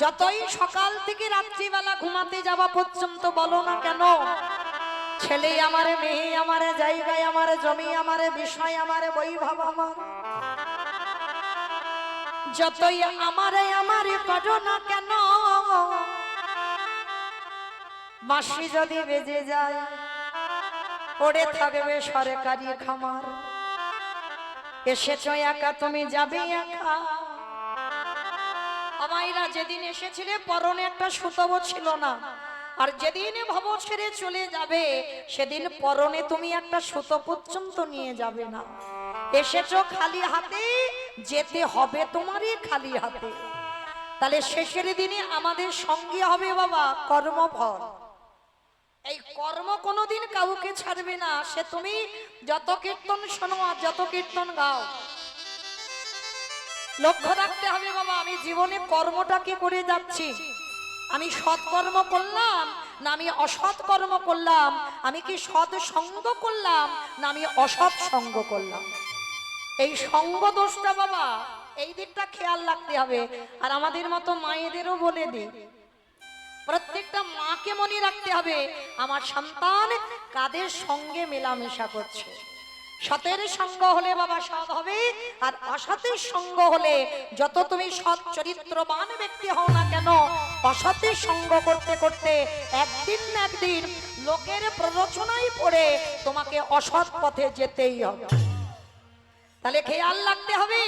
যতই সকাল থেকে রাত্রিবেলা ঘুমাতে যাওয়া পর্যন্ত বলো না কেন, ছেলে আমারে, মেয়ে আমারে, জায়গায় আমারে, জমি আমারে, বিষয় আমারে, বৈভব আমার, যতই আমারে আমারে করো না কেন, বাঁশি যদি বেজে যায় পড়ে থাকবে সরকারি খামার। এসেছো একা, তুমি যাবে একা। আমাইরা যেদিন এসেছিলে পরনে একটা সুতোও ছিল না, আর যেদিন ভব ছেড়ে চলে যাবে সেদিন পরনে তুমি একটা সুতো পর্যন্ত নিয়ে যাবে না। এসেছো খালি হাতে, যেতে হবে তোমারই খালি হাতে। তাহলে শেষের দিনে আমাদের সঙ্গে হবে বাবা কর্মফল। এই কর্ম কোনোদিন কাউকে ছাড়বে না। সে তুমি যত কীর্তন শোনো আর যত কীর্তন গাও, লক্ষ্য রাখতে হবে বাবা আমি জীবনে কর্মটা কি করে যাচ্ছি। আমি সৎকর্ম করলাম না আমি অসৎ কর্ম করলাম, আমি কি সৎ সঙ্গ করলাম না আমি অসৎ সঙ্গ করলাম। এই সঙ্গ দোষটা বাবা এই দিকটা খেয়াল রাখতে হবে। আর আমাদের মতো মায়েদেরও বলে দিই, প্রত্যেকটা মাকে মনে রাখতে হবে আমার সন্তান কাদের সঙ্গে মেলামেশা করছে। সতের সঙ্গ হলে বাবা সৎ হবে, আর অসতের সঙ্গ হলে যত তুমি সৎ চরিত্রবান ব্যক্তি হও না কেন, অসতের সঙ্গ করতে করতে একদিন না একদিন লোকের প্ররোচনায় পড়ে তোমাকে অসৎ পথে যেতেই হবে। তাহলে খেয়াল রাখতে হবে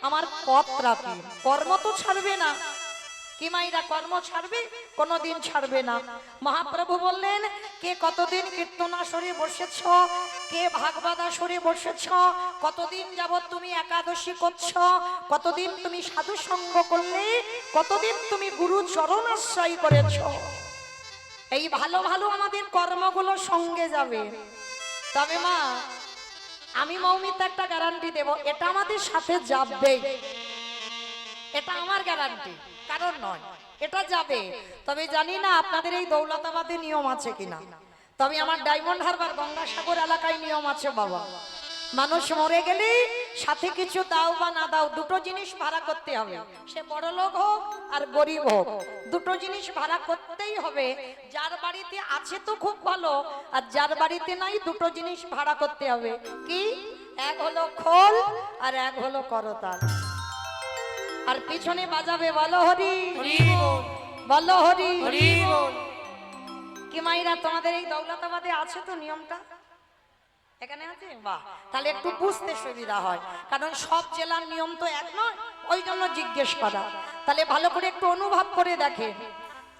আমার পথটা কি। কর্ম তো ছাড়বে না, কি মাইরা কর্ম ছাড়বে? কোনদিন ছাড়বে না। মহাপ্রভু বললেন কে কতদিন কীর্তন আসরে বসেছ, কে ভাগবত আসরে বসেছ, কতদিন যাবত তুমি একাদশী করছ, কতদিন তুমি সাধু সঙ্গ করলে, কতদিন তুমি গুরু চরণ আশ্রয় করেছ। এই ভালো ভালো আমাদের কর্মগুলো সঙ্গে যাবে। তবে মা আমি মৌমিতা একটা গ্যারান্টি দেব, এটা আমাদের সাথে যাবেই, এটা আমার গ্যারান্টি, কারণ নয় এটা যাবে। তবে জানি না আপনাদের এই দৌলতাবাদে নিয়ম আছে কিনা, তবে আমার ডায়মন্ড হারবার গঙ্গাসাগর এলাকায় নিয়ম আছে বাবা। মানুষ মরে গেলে সাথে কিছু দাও বা না দাও, দুটো জিনিস ভাড়া করতে হবে। সে বড় লোক হোক আর গরিব হোক, দুটো জিনিস ভাড়া করতেই হবে। যার বাড়িতে আছে তো খুব ভালো, আর যার বাড়িতে নাই দুটো জিনিস ভাড়া করতে হবে। কি? এক হলো খোল আর এক হলো করতাল। আর পিছনে বাজাবে বলো হরি বলো হরি। কি মাইরা তোমাদের এই দৌলতাবাদে আছে তো নিয়মটা? এখানে আছে? বাহ, তাহলে একটু বুঝতে সুবিধা হয়, কারণ সব জেলার নিয়ম তো এক নয়, ওই জন্য জিজ্ঞেস করা। তাহলে ভালো করে একটু অনুভব করে দেখে,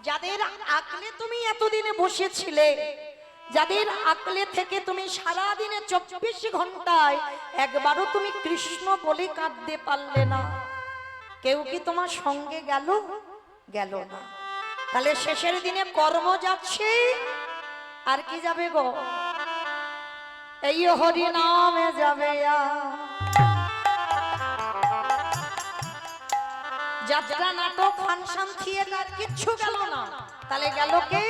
যাদের আকলে তুমি এতদিনে বসেছিলে, যাদের আকলে থেকে তুমি সারা দিনে 24 ঘন্টায় একবারও তুমি কৃষ্ণ বলে কাঁদতে পারলে না, কেউ কি তোমার সঙ্গে গেল? গেল না। তাহলে শেষের দিনে কর্ম যাচ্ছে আর কি যাবে গো? এই হরি নামে যাবে। যাত্রা, নাটক, ফাংশন, থিয়েটার কিচ্ছু গেল না। তাহলে গেল কে?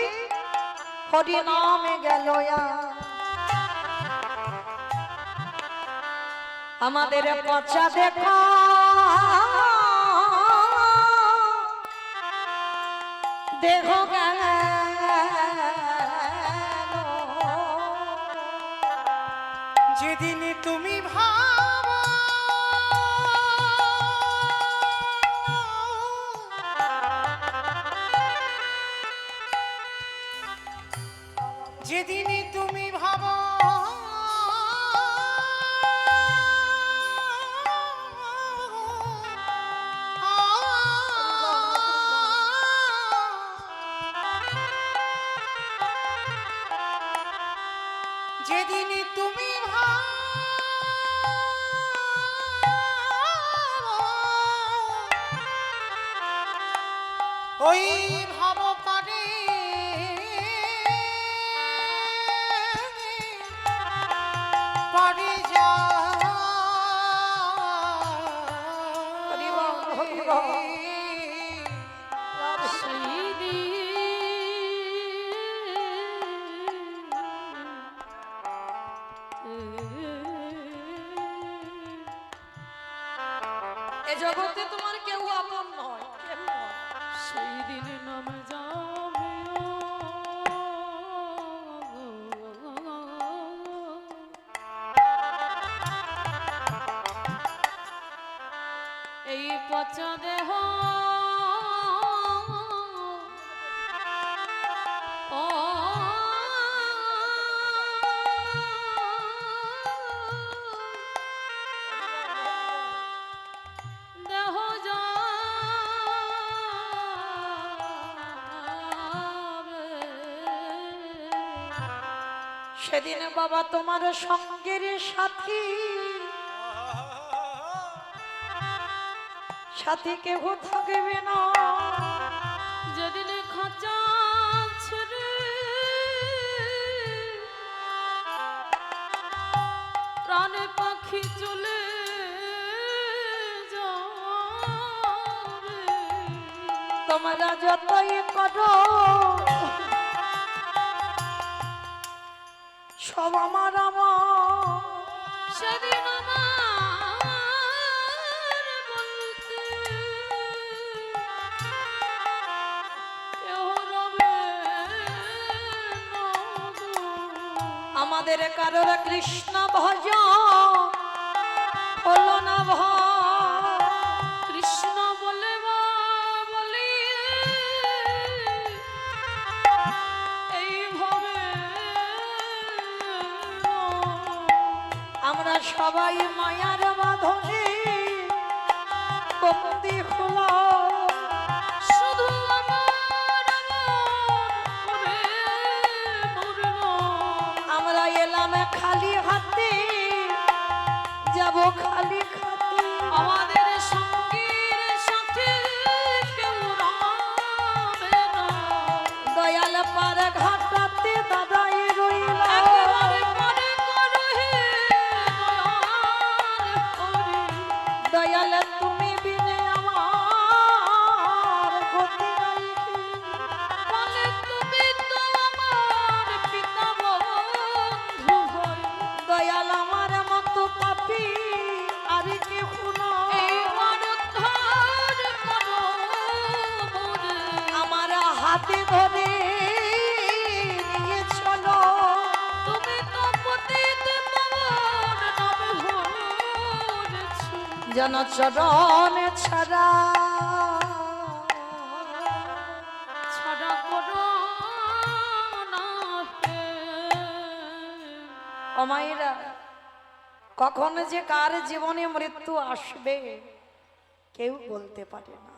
হরি নামে গেল। আমাদের পচা দেখা দেহ গেল, যেদিন তুমি ভাবো যেদিন তুমি ভাবো যেদিন তুমি ওই ভাব পারে পারে যা এ জগতে তোমার কেউ আপন নয়, দেহ ও দেহ যাবে সেদিন বাবা তোমার সঙ্গের সাথী সাথী কেহ থাকবে না। যেদিন খাঁচা ছেড়ে প্রাণে পাখি চলে যাবে তোমরা যতই করো সব আমার আমার। সেদিন আমার বলতে কেউ রবে না গো। আমাদের কারোর কৃষ্ণ ভজ হলো না ভয়। কৃষ্ণ বলে বলি এইভাবে আমরা সবাই মায়ার বাঁধনে বন্দি হলাম। শুধু আমার করে মরল আমরা এলাম খালি হাতে যাব খালি হাতে। আমাদের সঙ্গীর সাথে কেউ রবে না দয়াল পার ঘাটাতে দাদাই রইল। একেবারে মনে করো হে দয়াল করে দয়াল তুমি বিনে আমার গতি নাই কি? বলে তুমি তো আমার পিতা বন্ধু হয় দয়াল আমার মতো পাপী আর কেহ নাই। এইবার উদ্ধার করো মোরে আমার হাতে ধরে নিয়ে চলো। তুমি তো পতিত পাবন নামে হয়েছ জনচরণ ছাড়া ছাড়া করো না হে অমাইরা কখন যে কার জীবনে মৃত্যু আসবে কেউ বলতে পারে না।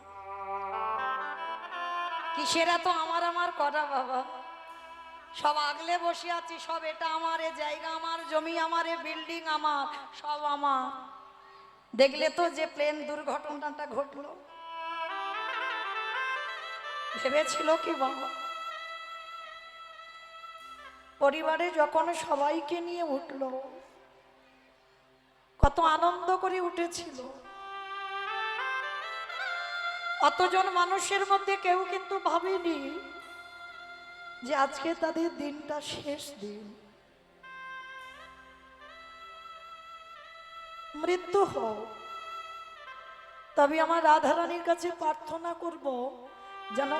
কিসের এত আমার আমার করা বাবা? সব আগলে বসে আছি, সব এটা আমার, এ জায়গা আমার, জমি আমার, এ বিল্ডিং আমার, সব আমার। দেখলে তো যে প্লেন দুর্ঘটনাটা ঘটলো, ভেবেছিল কি বাবা পরিবারে যখন সবাইকে নিয়ে উঠলো কত আনন্দ করে উঠেছিল। অতজন মানুষের মধ্যে কেউ কিন্তু ভাবেনি যে আজকে তাদের দিনটা শেষ দিন, মৃত্যু হোক। তবে আমার রাধারানীর কাছে প্রার্থনা করব যেন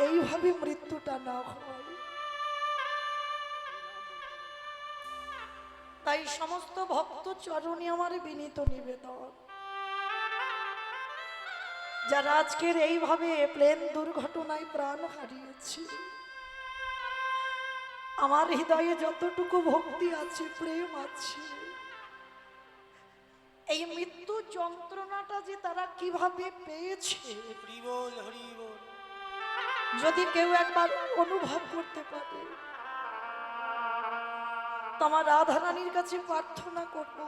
এইভাবে মৃত্যুটা না হয়। তাই সমস্ত ভক্ত চরণে আমার বিনীত নিবেদন, যারা আজকের এইভাবে প্লেন দুর্ঘটনায় প্রাণ হারিয়েছে, আমার হৃদয়ে যতটুকু ভক্তি আছে, প্রেম আছে, এই মৃত্যু যন্ত্রণাটা যে তারা কিভাবে পেয়েছে হরি বল হরি বল। যদি কেউ একবার অনুভব করতে পারে, তোমার রাধারানীর কাছে প্রার্থনা করব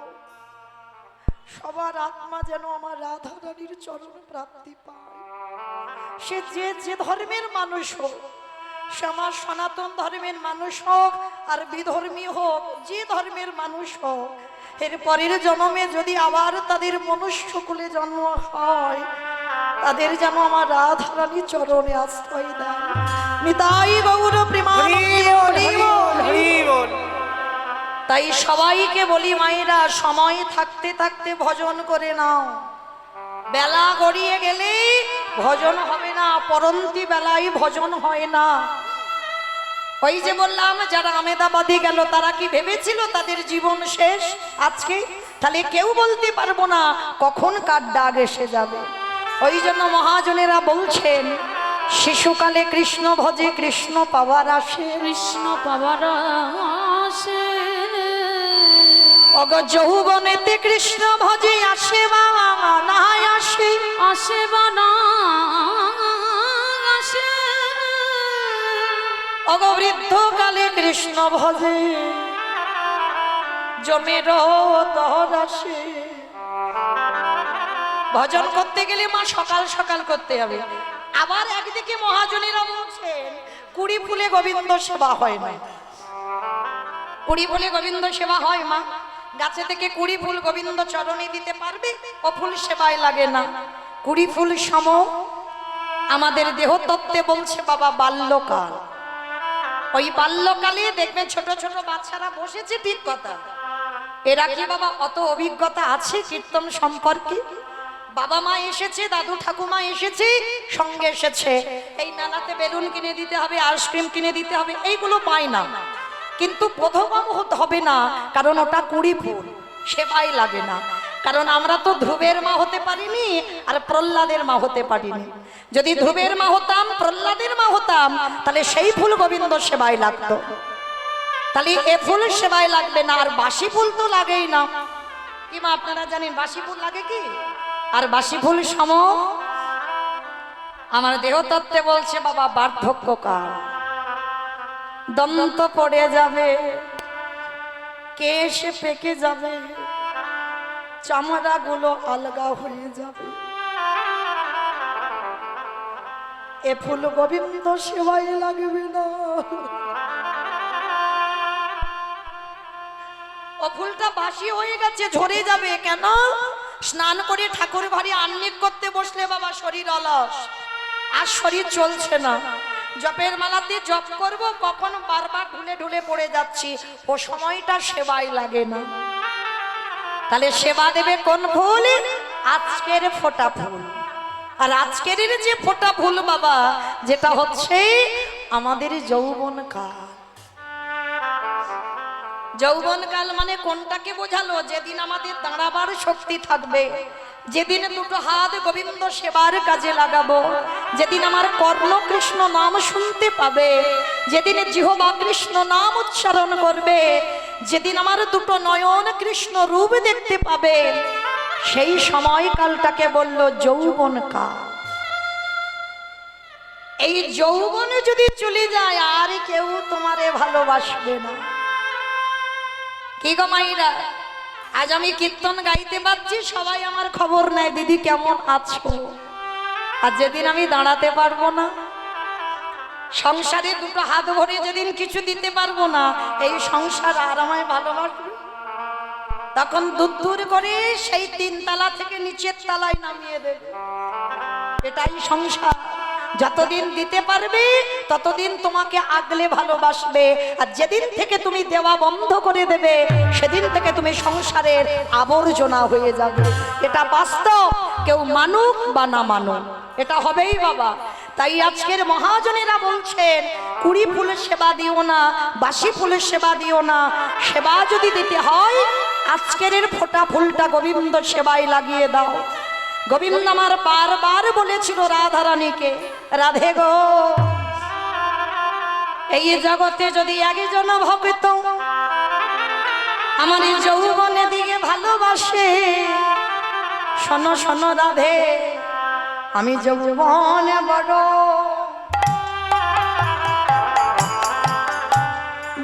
সবার আত্মা যেন আমার রাধারানীর চরণ প্রাপ্তি পায়। সে যে ধর্মের মানুষ হোক, সে আমার সনাতন ধর্মের মানুষ হোক আর বিধর্মী হোক, যে ধর্মের মানুষ হোক, এর পরের জন্মে যদি আবার তাদের মনুষ্যকুলে জন্ম হয়, তাদের যেন আমার রাধারানী চরণে আশ্রয় দেয়। নিতাই গৌর প্রেমানন্দে হরি বল। হরি বল। তাই সবাইকে বলি মায়েরা, সময় থাকতে থাকতে ভজন করে নাও। বেলা গড়িয়ে গেলে ভজন হবে না, পরন্তি বেলায় ভজন হয় না। ওই যে বললাম, যারা আমেদাবাদে গেল তারা কি ভেবেছিল তাদের জীবন শেষ আজকে? তাহলে কেউ বলতে পারবো না কখন কার ডাক এসে যাবে। ওই জন্য মহাজনেরা বলছেন শিশুকালে কৃষ্ণ ভজে কৃষ্ণ পাওয়ার আসে, কৃষ্ণ পাবার আসে, অগ যৌবনেতে কৃষ্ণ ভজে আসে বা না আসে, আসে বা না আসে, অগ বৃদ্ধকালে কৃষ্ণ ভজে জমের দর আসে। ভজন করতে গেলে মা সকাল সকাল করতে হবে। আবার একদিকে মহাজনেরা বলছেন কুড়ি ফুলে গোবিন্দ সেবা হয় না। কুড়ি ফুলে গোবিন্দ সেবা হয় মা? গাছে থেকে কুড়ি ফুল গোবিন্দ চরণে দিতে পারবে? ও ফুল সেবায় লাগে না। কুড়ি ফুল সম আমাদের দেহ তত্ত্বে বলছে বাবা বাল্যকাল। ওই বাল্যকালে দেখবেন ছোট ছোট বাচ্চারা বসেছে, ঠিক কথা। এরা কি বাবা অত অভিজ্ঞতা আছে কীর্তন সম্পর্কে? বাবা মা এসেছে, দাদু ঠাকুমা এসেছে, সঙ্গে এসেছে, এই মেলাতে বেলুন কিনে দিতে হবে, আইসক্রিম কিনে দিতে হবে, এইগুলো পায় না। কিন্তু বোধগম্য হবে না, কারণ ওটা কুড়ি ফুল, সেবাই লাগে না। কারণ আমরা তো ধ্রুবের মা হতে পারিনি আর প্রহ্লাদের মা হতে পারিনি। যদি ধ্রুবের মা হতাম, প্রহ্লাদের মা হতাম, তাহলে সেই ফুল গোবিন্দ সেবায় লাগতো। তাহলে এ ফুল সেবায় লাগবে না। আর বাসি ফুল তো লাগেই না। কি মা আপনারা জানেন বাসি ফুল লাগে কি? আর বাসি ফুল সম আমার দেহ তত্ত্বে বলছে বাবা বার্ধক্যকাল, দন্ত পড়ে যাবে, কেশ পেকে যাবে, চামড়া গুলো আলগা হয়ে যাবে। এ ফুল গোবিন্দ সেবায় লাগবে না। ও ফুলটা বাসি হয়ে গেছে, ঝরে যাবে। কেন? স্নান করে ঠাকুর ঘরে আহ্নিক করতে বসলে বাবা শরীর অলস, আর শরীর চলছে না। জপের মালাতে জপ করব, কখন বারবার ঢুলে ঢুলে পড়ে যাচ্ছি, ও সময়টা সেবায় লাগে না। তাহলে সেবা দেবে কোন ফুল? আজকের ফোটা ফুল। আর আজকের যে ফোটা ফুল বাবা, যেটা হচ্ছে আমাদের যৌবন কাল। যৌবনকাল মানে কোনটাকে বোঝালো? যেদিন আমাদের দাঁড়াবার শক্তি থাকবে, যেদিন দুটো হাত গোবিন্দ সেবার কাজে লাগাবো, যেদিন আমার কর্ণ কৃষ্ণ নাম শুনতে পাবে, যেদিন জিহ্বা কৃষ্ণ নাম উচ্চারণ করবে, যেদিন আমার দুটো নয়ন কৃষ্ণ রূপ দেখতে পাবে, সেই সময়কালটাকে বলল যৌবনকাল। এই যৌবনে যদি চলে যায়, আর কেউ তোমারে ভালোবাসবে না। কি গো মাইরা, আজ আমি কীর্তন গাইতে পারছি, সবাই আমার খবর নেয়, দিদি কেমন আছো। আর যেদিন আমি দাঁড়াতে পারবো না, সংসারে দুটো হাত ভরে যেদিন কিছু দিতে পারবো না, এই সংসার আর আমায় ভালোবাসবে? তখন দূর দূর করে সেই 3 তলা থেকে নিচের তলায় নামিয়ে দেবে। এটাই সংসার। যতদিন দিতে পারবে ততদিন তোমাকে আগলে ভালোবাসবে, আর যেদিন থেকে তুমি দেওয়া বন্ধ করে দেবে, সেদিন থেকে তুমি সংসারের আবর্জনা হয়ে যাবে। এটা বাস্তব, কেউ মানুক বা না মানুক, এটা হবেই বাবা। তাই আজকের মহাজনেরা বলছেন কুড়ি ফুলের সেবা দিও না, বাসি ফুলের সেবা দিও না। সেবা যদি দিতে হয়, আজকের ফোটা ফুলটা গোবিন্দ সেবায় লাগিয়ে দাও। গোবিন্দ আমার বারবার বলেছিল রাধারানীকে, রাধে গো, এই জগতে যদি একজন ভক্ত আমার যৌবনে দিকে ভালোবাসে, শোনো শোনো রাধে, আমি যৌবনে বড়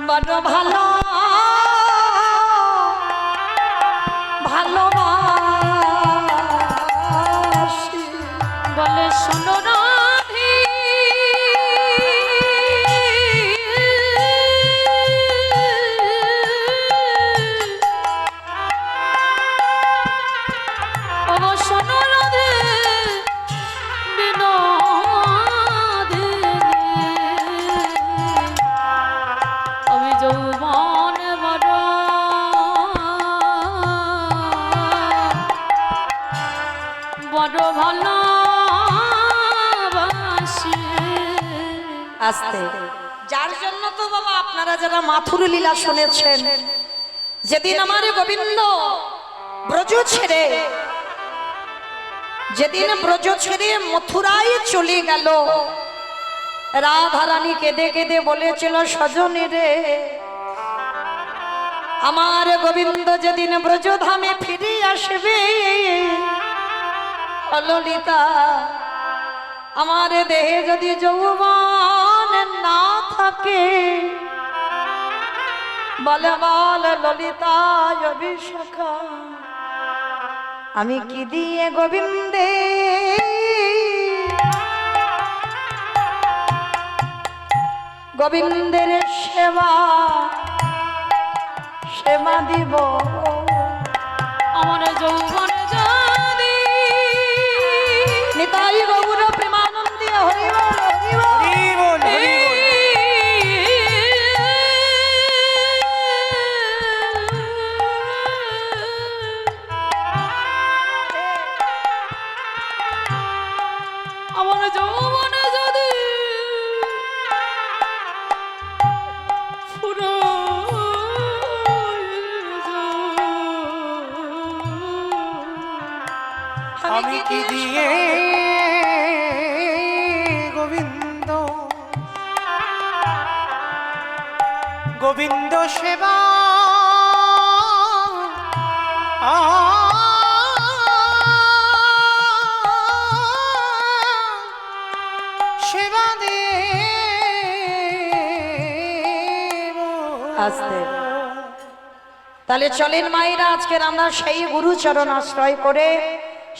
বড় ভালো ভালোবাসি। বলে শোনো রাধে, ও শোনো রাধে, বিনোদে আমি যৌবন বড় বড় ভালোবাসি। আস্তে, যার জন্য তো বাবা আপনারা যারা মাথুর লীলা শুনেছেন, যেদিন আমার গোবিন্দ ব্রজ ছেড়ে যেদিন ব্রজ ছেড়ে মথুরায় চলে গেল, রাধারানী কেঁদে কেঁদে বলেছিল, সজনী রে, আমার গোবিন্দ যেদিন ব্রজধামে ফিরে আসবে, ললিতা আমার দেহে যদি যৌবন না থাকে, বলে বল ললিতা অভিষেকা, আমি কি দিয়ে গোবিন্দে গোবিন্দের সেবা সেবা দিব। আমার যৌবন যদি নিতাই গৌর প্রেমানন্দে হরি বল হরি বল। হরি বল হরি বল। আমার যৌবন যদি আমি কি দিয়ে গোবিন্দ গোবিন্দ সেবা সেবা দেব। আস্তে তাহলে চলেন মায়েরা, আজকের আমরা সেই গুরুচরণ আশ্রয় করে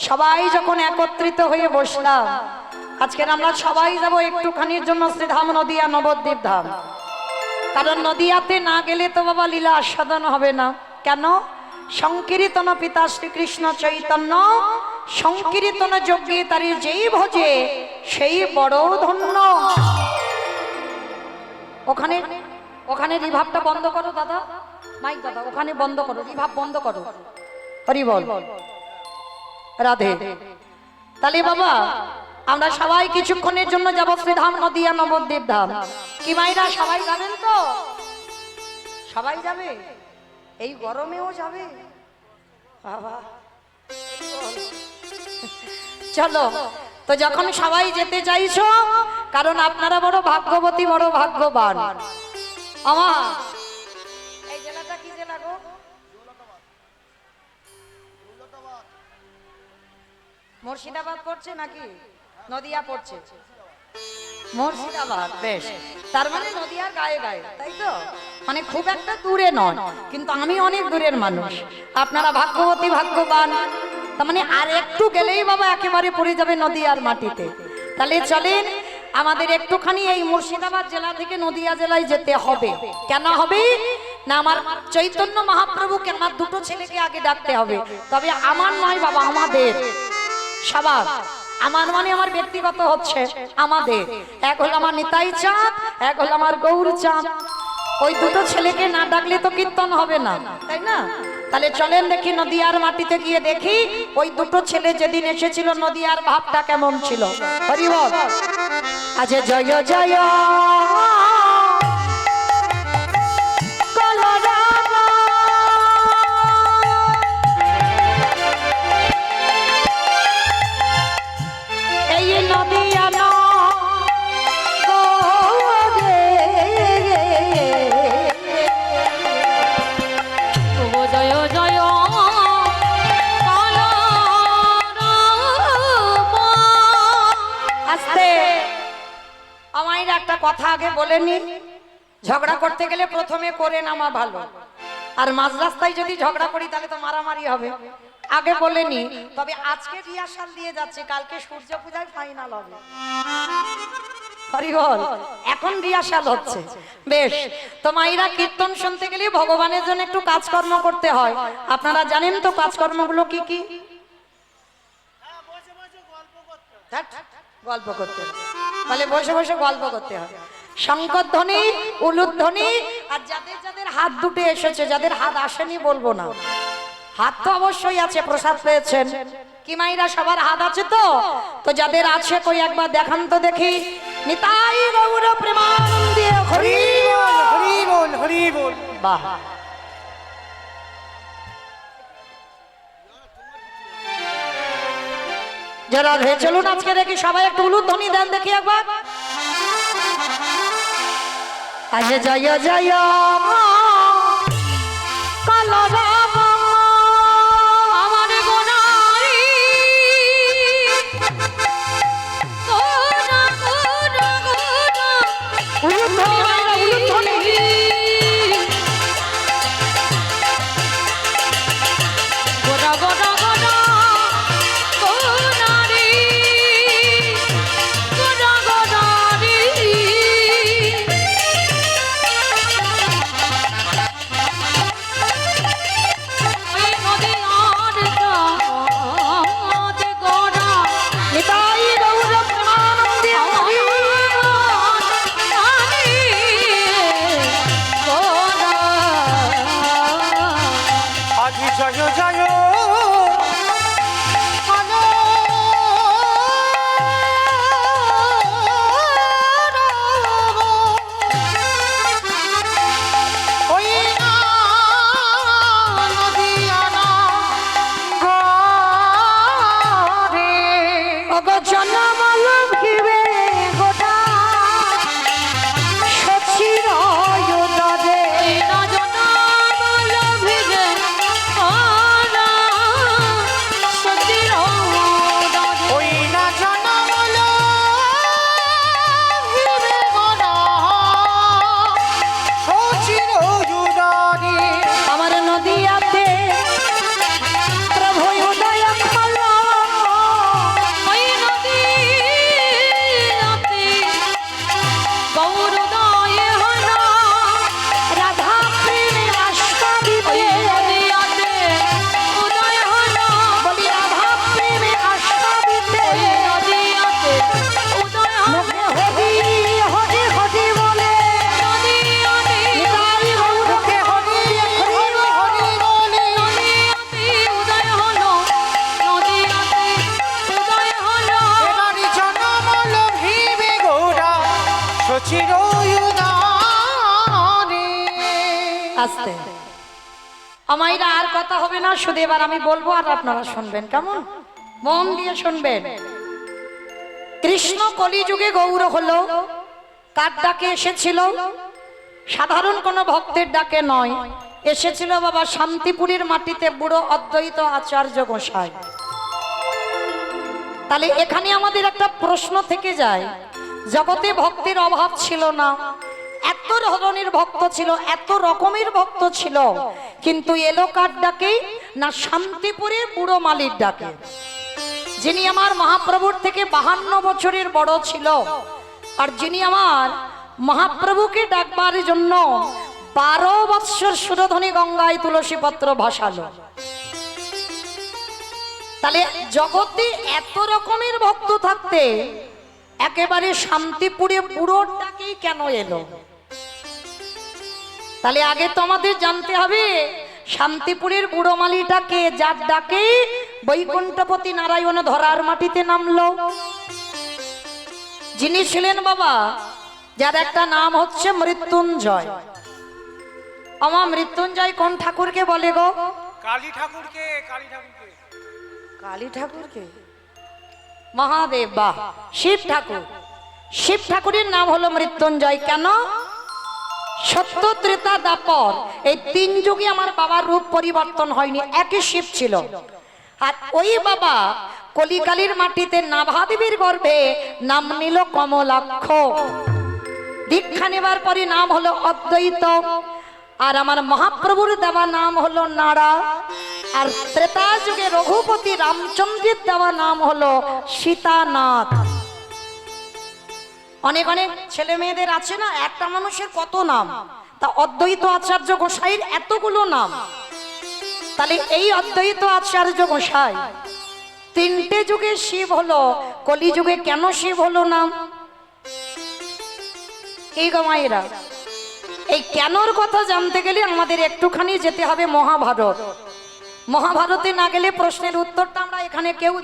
সবাই যখন একত্রিত হয়ে বসলাম, আজকের আমরা সবাই যাব একটুখানির জন্য শ্রীধাম নদিয়া নবদ্বীপ ধাম। কারণ নদিয়াতে না গেলে তো বাবা লীলা আস্বাদন হবে না। কেন? সংকীর্তন পিতা শ্রীকৃষ্ণ চৈতন্য, সংকীর্তন যজ্ঞে তারি যেই ভজে সেই বড় ধন্য। ওখানে ওখানে রিভাবটা বন্ধ করো দাদা, মাইক দাদা ওখানে বন্ধ করো, রিভাব বন্ধ করো। হরি বল রাধে। তাহলে বাবা আমরা সবাই কিছুক্ষণের জন্য যাব শ্রীধাম নদিয়া নবদ্বীপ ধাম। কি মাইরা সবাই যাবেন তো? সবাই যাবে? এই গরমেও যাবে বাবা? চলো তো, যখন সবাই যেতে চাইছো, কারণ আপনারা বড় ভাগ্যবতী, বড় ভাগ্যবান। আমার এই জেলাটা কি জেলা গো? মুর্শিদাবাদ পড়ছে নাকি নদিয়া পড়ছে? মুর্শিদাবাদ, বেশ। তার মানে নদিয়ার গায়ে গায়ে, তাই তো? মানে খুব একটা দূরে নয়, কিন্তু আমি অনেক দূরের মানুষ। আপনারা ভাগ্যবতী, ভাগ্যবান। তার মানে আর একটু গেলেই বাবা একেবারে পড়ে যাবে নদিয়ার মাটিতে। তাহলে চলেন, আমাদের একটুখানি এই মুর্শিদাবাদ জেলা থেকে নদিয়া জেলায় যেতে হবে। কেন হবে না? আমার চৈতন্য মহাপ্রভুকে, আমার দুটো ছেলেকে আগে ডাকতে হবে। তবে আমার নয় বাবা, আমাদের সবার। আমার মানে আমার ব্যক্তিগত হচ্ছে আমাদের। এক হলো আমার নিতাই চাঁদ, এক হলো আমার গৌর চাঁদ। ওই দুটো ছেলেকে না ডাকলে তো কীর্তন হবে না, তাই না? তাহলে চলেন দেখি নদিয়ার মাটিতে গিয়ে দেখি ওই দুটো ছেলে যেদিন এসেছিল নদিয়ার ভাবটা কেমন ছিল। হরি বল। আচ্ছা, জয় জয় কথা আগে বলেনি, ঝগড়া করতে গেলে প্রথমে করে নামা ভালো। আর মাঝ রাস্তায় যদি ঝগড়া করি তাহলে তো মারামারি হবে। আগে বলেনি। তবে আজকে রিহার্সাল দিয়ে যাচ্ছে, কালকে সূর্য পূজায় ফাইনাল হবে। হরি বল। এখন রিহার্সাল হচ্ছে। বেশ। তো মাইরা, কীর্তন শুনতে গেলে ভগবানের জন্য একটু কাজকর্ম করতে হয়। আপনারা জানেন তো কাজকর্মগুলো কি কি? গল্প করতে হয়। তাহলে বসে বসে গল্প করতে হয়। শঙ্করধ্বনি, উলুধ্বনি, আর যাদের যাদের হাত দুটো এসেছে, যাদের হাত আসেনি বলবো না, হাত তো অবশ্যই আছে, প্রসাদ পেয়েছেন। কি মাইরা সবার হাত আছে তো? তো যাদের আছে কই একবার দেখান তো দেখি। নিতাই গৌর প্রেমানন্দে হরি বল হরি বল হরি বল। বাহ। যারা হে চলুন আজকে দেখি সবাই একটু উলুধ্বনি দেন দেখি একবার। আজে জয় জয় কালো রাম আমার গোনারি গোনা গোনা গোনা উলুধ্বনি মায়েরা, উলুধ্বনি। গোনা গোনা গোনা গোনারি গোনা গোনারি ওই নদী আর চাঁদ গোনা নিতাই গৌর প্রেমানন্দে আজি জয় জয় আলো ওই না নদিয়ানা গরে অগো জনমল ভিবে গোটা সচির উদরে ওই না জনমল হিরে গনা সচির উদারি আমার নদিয়াতে প্রভু উদয় কলা রাধা প্রেমে আস্বাদিতে বলি রাধা প্রেমে আস্বাদিতে মুখে হরি হরি হরি বলে নিতাই গৌরকে হরি হরি হরি বলে এবারি জনমল ভিবে গৌরা সচির উদারি আস্তে আমাইরা আর কথা হবে না, শুধু এবার আমি বলবো আর আপনারা শুনবেন, কেমন মন দিয়ে শুনবেন। কৃষ্ণ কলিযুগে গৌর হলো, কার ডাকে এসেছিল? সাধারণ কোনো ভক্তের ডাকে নয়, এসেছিল বাবা শান্তিপুরের মাটিতে বুড়ো অদ্বৈত আচার্য গোসাই। তাহলে এখানে আমাদের একটা প্রশ্ন থেকে যায়, জগতে ভক্তের অভাব ছিল না, এত ধরনের ভক্ত ছিল, এত রকমের ভক্ত ছিল, কিন্তু এলো কার ডাকে? না শান্তিপুরে বুড়ো মালির ডাকে, যিনি আমার মহাপ্রভুর থেকে 52 বছরের বড় ছিল, আর যিনি আমার মহাপ্রভুকে ডাকবার জন্য 12 বৎসর সুরধ্বনি গঙ্গায় তুলসী পত্র ভাসালো। তাহলে জগতে এত রকমের ভক্ত থাকতে একেবারে শান্তিপুরে বুড়োর ডাকেই কেন এলো? তাহলে আগে তো আমাদের জানতে হবে শান্তিপুরের বুড়ো মালিটা কে, যার ডাকে বৈকুণ্ঠপতি নারায়ণ ধরার মাটিতে নামলো। যিনি ছিলেন বাবা, যার একটা নাম হচ্ছে মৃত্যুঞ্জয়। আমার মৃত্যুঞ্জয় কোন ঠাকুরকে বলে গো? কালী ঠাকুরকে কালী ঠাকুরকে কালী ঠাকুরকে, মহাদেব, বাহ, শিব ঠাকুর। শিব ঠাকুরের নাম হলো মৃত্যুঞ্জয়। কেন? সত্য ত্রেতা দাপর এই 3 যুগে আমার বাবার রূপ পরিবর্তন হয়নি, একই শিব ছিল। আর ওই বাবা কলিকালীর মাটিতে নাভাদেবীর গর্ভে নাম নিল কমলাক্ষ। দীক্ষা নেবার পরে নাম হলো অদ্বৈত। আর আমার মহাপ্রভুর দেওয়া নাম হলো নাড়া। আর ত্রেতা যুগে রঘুপতি রামচন্দ্রের দেওয়া নাম হলো সীতানাথ। অনেক অনেক ছেলে মেয়েদের আছে না, একটা মানুষের কত নাম, তা অদ্বৈত আচার্য গোসাইয়ের এতগুলো নাম। তাহলে এই অদ্বৈত আচার্য গোসাই 3টে যুগে শিব হলো, কলিযুগে কেন শিব হলো না? এই গো মায়েরা, এই কেনর কথা জানতে গেলে আমাদের একটুখানি যেতে হবে মহাভারত। মহাভারতে না গেলে প্রশ্নের উত্তরটা আমরা এখানে কেউ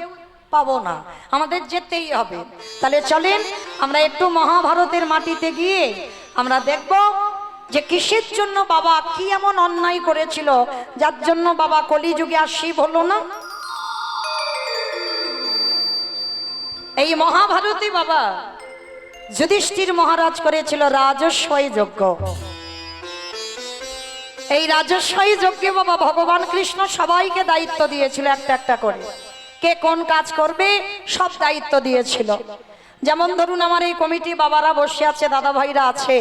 পাবো না, আমাদের যেতেই হবে। তাহলে চলেন আমরা একটু মহাভারতের মাটিতে গিয়ে আমরা দেখব যে কিসের জন্য বাবা কি এমন অন্যায় করেছিল যার জন্য বাবা কলিযুগে আর শিব হলো না। এই মহাভারতী বাবা যুধিষ্ঠির মহারাজ করেছিল রাজস্বই যজ্ঞ। এই রাজস্বই যজ্ঞে বাবা ভগবান কৃষ্ণ সবাইকে দায়িত্ব দিয়েছিল একটা একটা করে, কে কোন কাজ করবে সব দায়িত্ব দিয়েছিল। যেমন ধরুন আমার এই কমিটি বাবারা বসে আছে, দাদা ভাইরা আছে,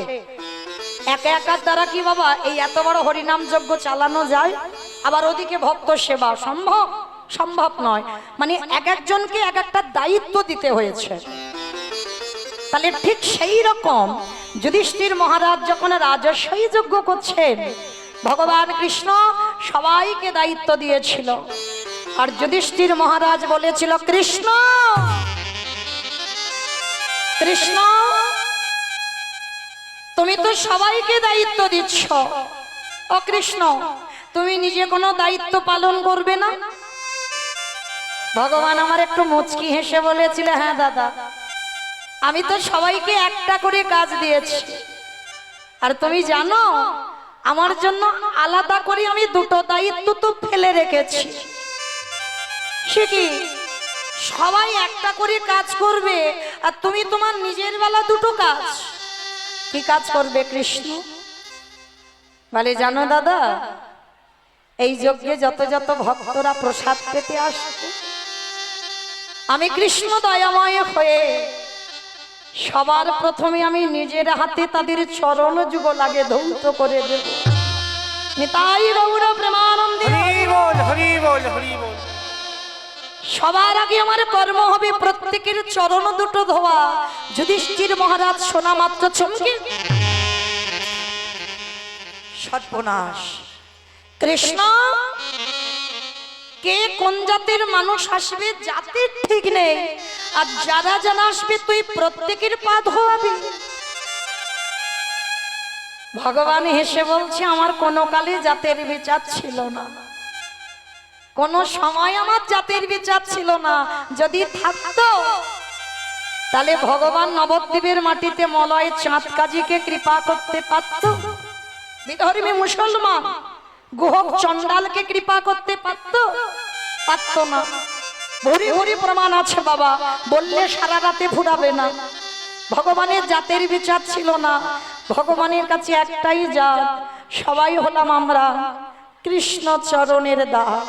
একা একার দ্বারা কি বাবা এই এত বড় হরিনাম যজ্ঞ চালানো যায়? আবার ওদিকে ভক্ত সেবা সম্ভব? সম্ভব নয়। মানে এক একজনকে এক একটা দায়িত্ব দিতে হয়েছে। তাহলে ঠিক সেই রকম যুধিষ্ঠির মহারাজ যখন রাজস্বই যজ্ঞ করছেন, ভগবান কৃষ্ণ সবাইকে দায়িত্ব দিয়েছিল। আর যুধিষ্ঠির মহারাজ বলেছিল, কৃষ্ণ কৃষ্ণ তুমি তো সবাইকে দায়িত্ব দিচ্ছ, ও কৃষ্ণ তুমি নিজে কোনো দায়িত্ব পালন করবে না? ভগবান আমার একটু মুচকি হেসে বলেছিল, হ্যাঁ দাদা, আমি তো সবাইকে একটা করে কাজ দিয়েছি। আর তুমি জানো আমার জন্য আলাদা করে আমি দুটো দায়িত্ব তো ফেলে রেখেছি। সে কি, সবাই একটা করে কাজ করবে আর তুমি তোমার নিজের বেলা দুটো কাজ? কি কাজ করবে কৃষ্ণ? বলে জানো দাদা, এই যজ্ঞে যত যত ভক্তরা প্রসাদ পেতে আসবে, আমি কৃষ্ণ দয়াময় হয়ে সবার প্রথমে আমি নিজের হাতে তাদের চরণ যুগলাগে ধৌত করে দেব। নিতাই গৌর প্রেমানন্দে হরি বল হরি বল হরি বল। সবার আগে আমার কর্ম হবে প্রত্যেকের চরণ দুটো ধোয়া। যুধিষ্ঠির মহারাজ শোনা মাত্র চমকে, সর্বনাশ, কৃষ্ণ কে কোন জাতের মানুষ আসবে জাতির ঠিক নেই, আর যারা যারা আসবে তুই প্রত্যেকের পা ধোয়াবি? ভগবান হেসে বলছে, আমার কোনো কালে জাতের বিচার ছিল না, কোন সময় আমার জাতির বিচার ছিল না। যদি থাকতো তাহলে ভগবান নবদ্বীপের মাটিতে মলয় চাঁদ কাজীকে কৃপা করতে পারত, বিধর্মী মুসলমান গুহক চন্ডালকে কৃপা করতে পারত? পারত না। ভরি ভরি প্রমাণ আছে বাবা, বললে সারা রাতে ফুরাবে না। ভগবানের জাতের বিচার ছিল না, ভগবানের কাছে একটাই জাত, সবাই হলাম আমরা কৃষ্ণ চরণের দাস।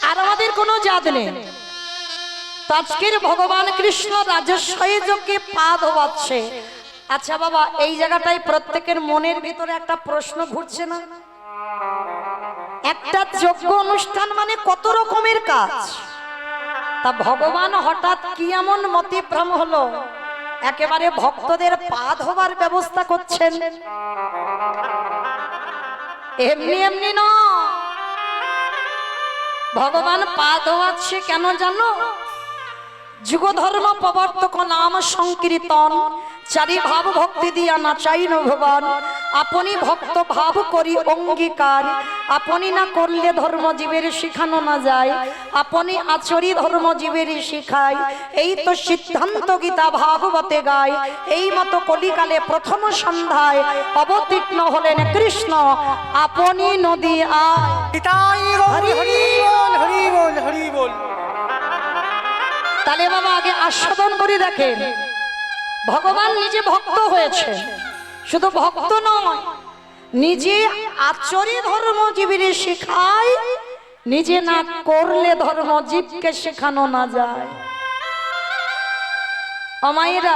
আর আমাদের কোনো জাত নেই। আজকের ভগবান কৃষ্ণ রাজস্বই যজ্ঞে পা ধোয়াচ্ছে। আচ্ছা বাবা, এই জায়গাটায় প্রত্যেকের মনের ভিতরে একটা প্রশ্ন ঘুরছে না? একটা যজ্ঞ অনুষ্ঠান মানে কত রকমের কাজ, তা ভগবান হঠাৎ কি এমন মতিভ্রম হলো একেবারে ভক্তদের পা ধোবার ব্যবস্থা করছেন? এমনি এমনি না, ভগবান পা ধোয়াচ্ছে কেন জানো? যুগ ধর্ম প্রবর্তক নাম সংকীর্তন, চারি ভাব ভক্তি দিয়া নাচাইন ভগবান। আপনি ভক্ত ভাব করি অঙ্গীকার, আপনি না করলে ধর্ম জীবের শিখানো না যায়, আপনি আচরি ধর্ম জীবের শিখায়। এই তো সিদ্ধান্ত গীতা ভাগবতে গায়। এই মতো কলিকালে প্রথম সন্ধ্যায় অবতীর্ণ হলেন কৃষ্ণ, আপনি নদী আয়। নিতাই গৌর হরি বল হরি বল হরি বল। তাহলে বাবা আগে আস্বাদন করে দেখেন, ভগবান নিজে ভক্ত হয়েছে, শুধু ভক্ত নয়, নিজে আচরি ধর্মজীবীর শেখায়, নিজে না করলে ধর্মজীবকে শেখানো না যায়। অমায়েরা,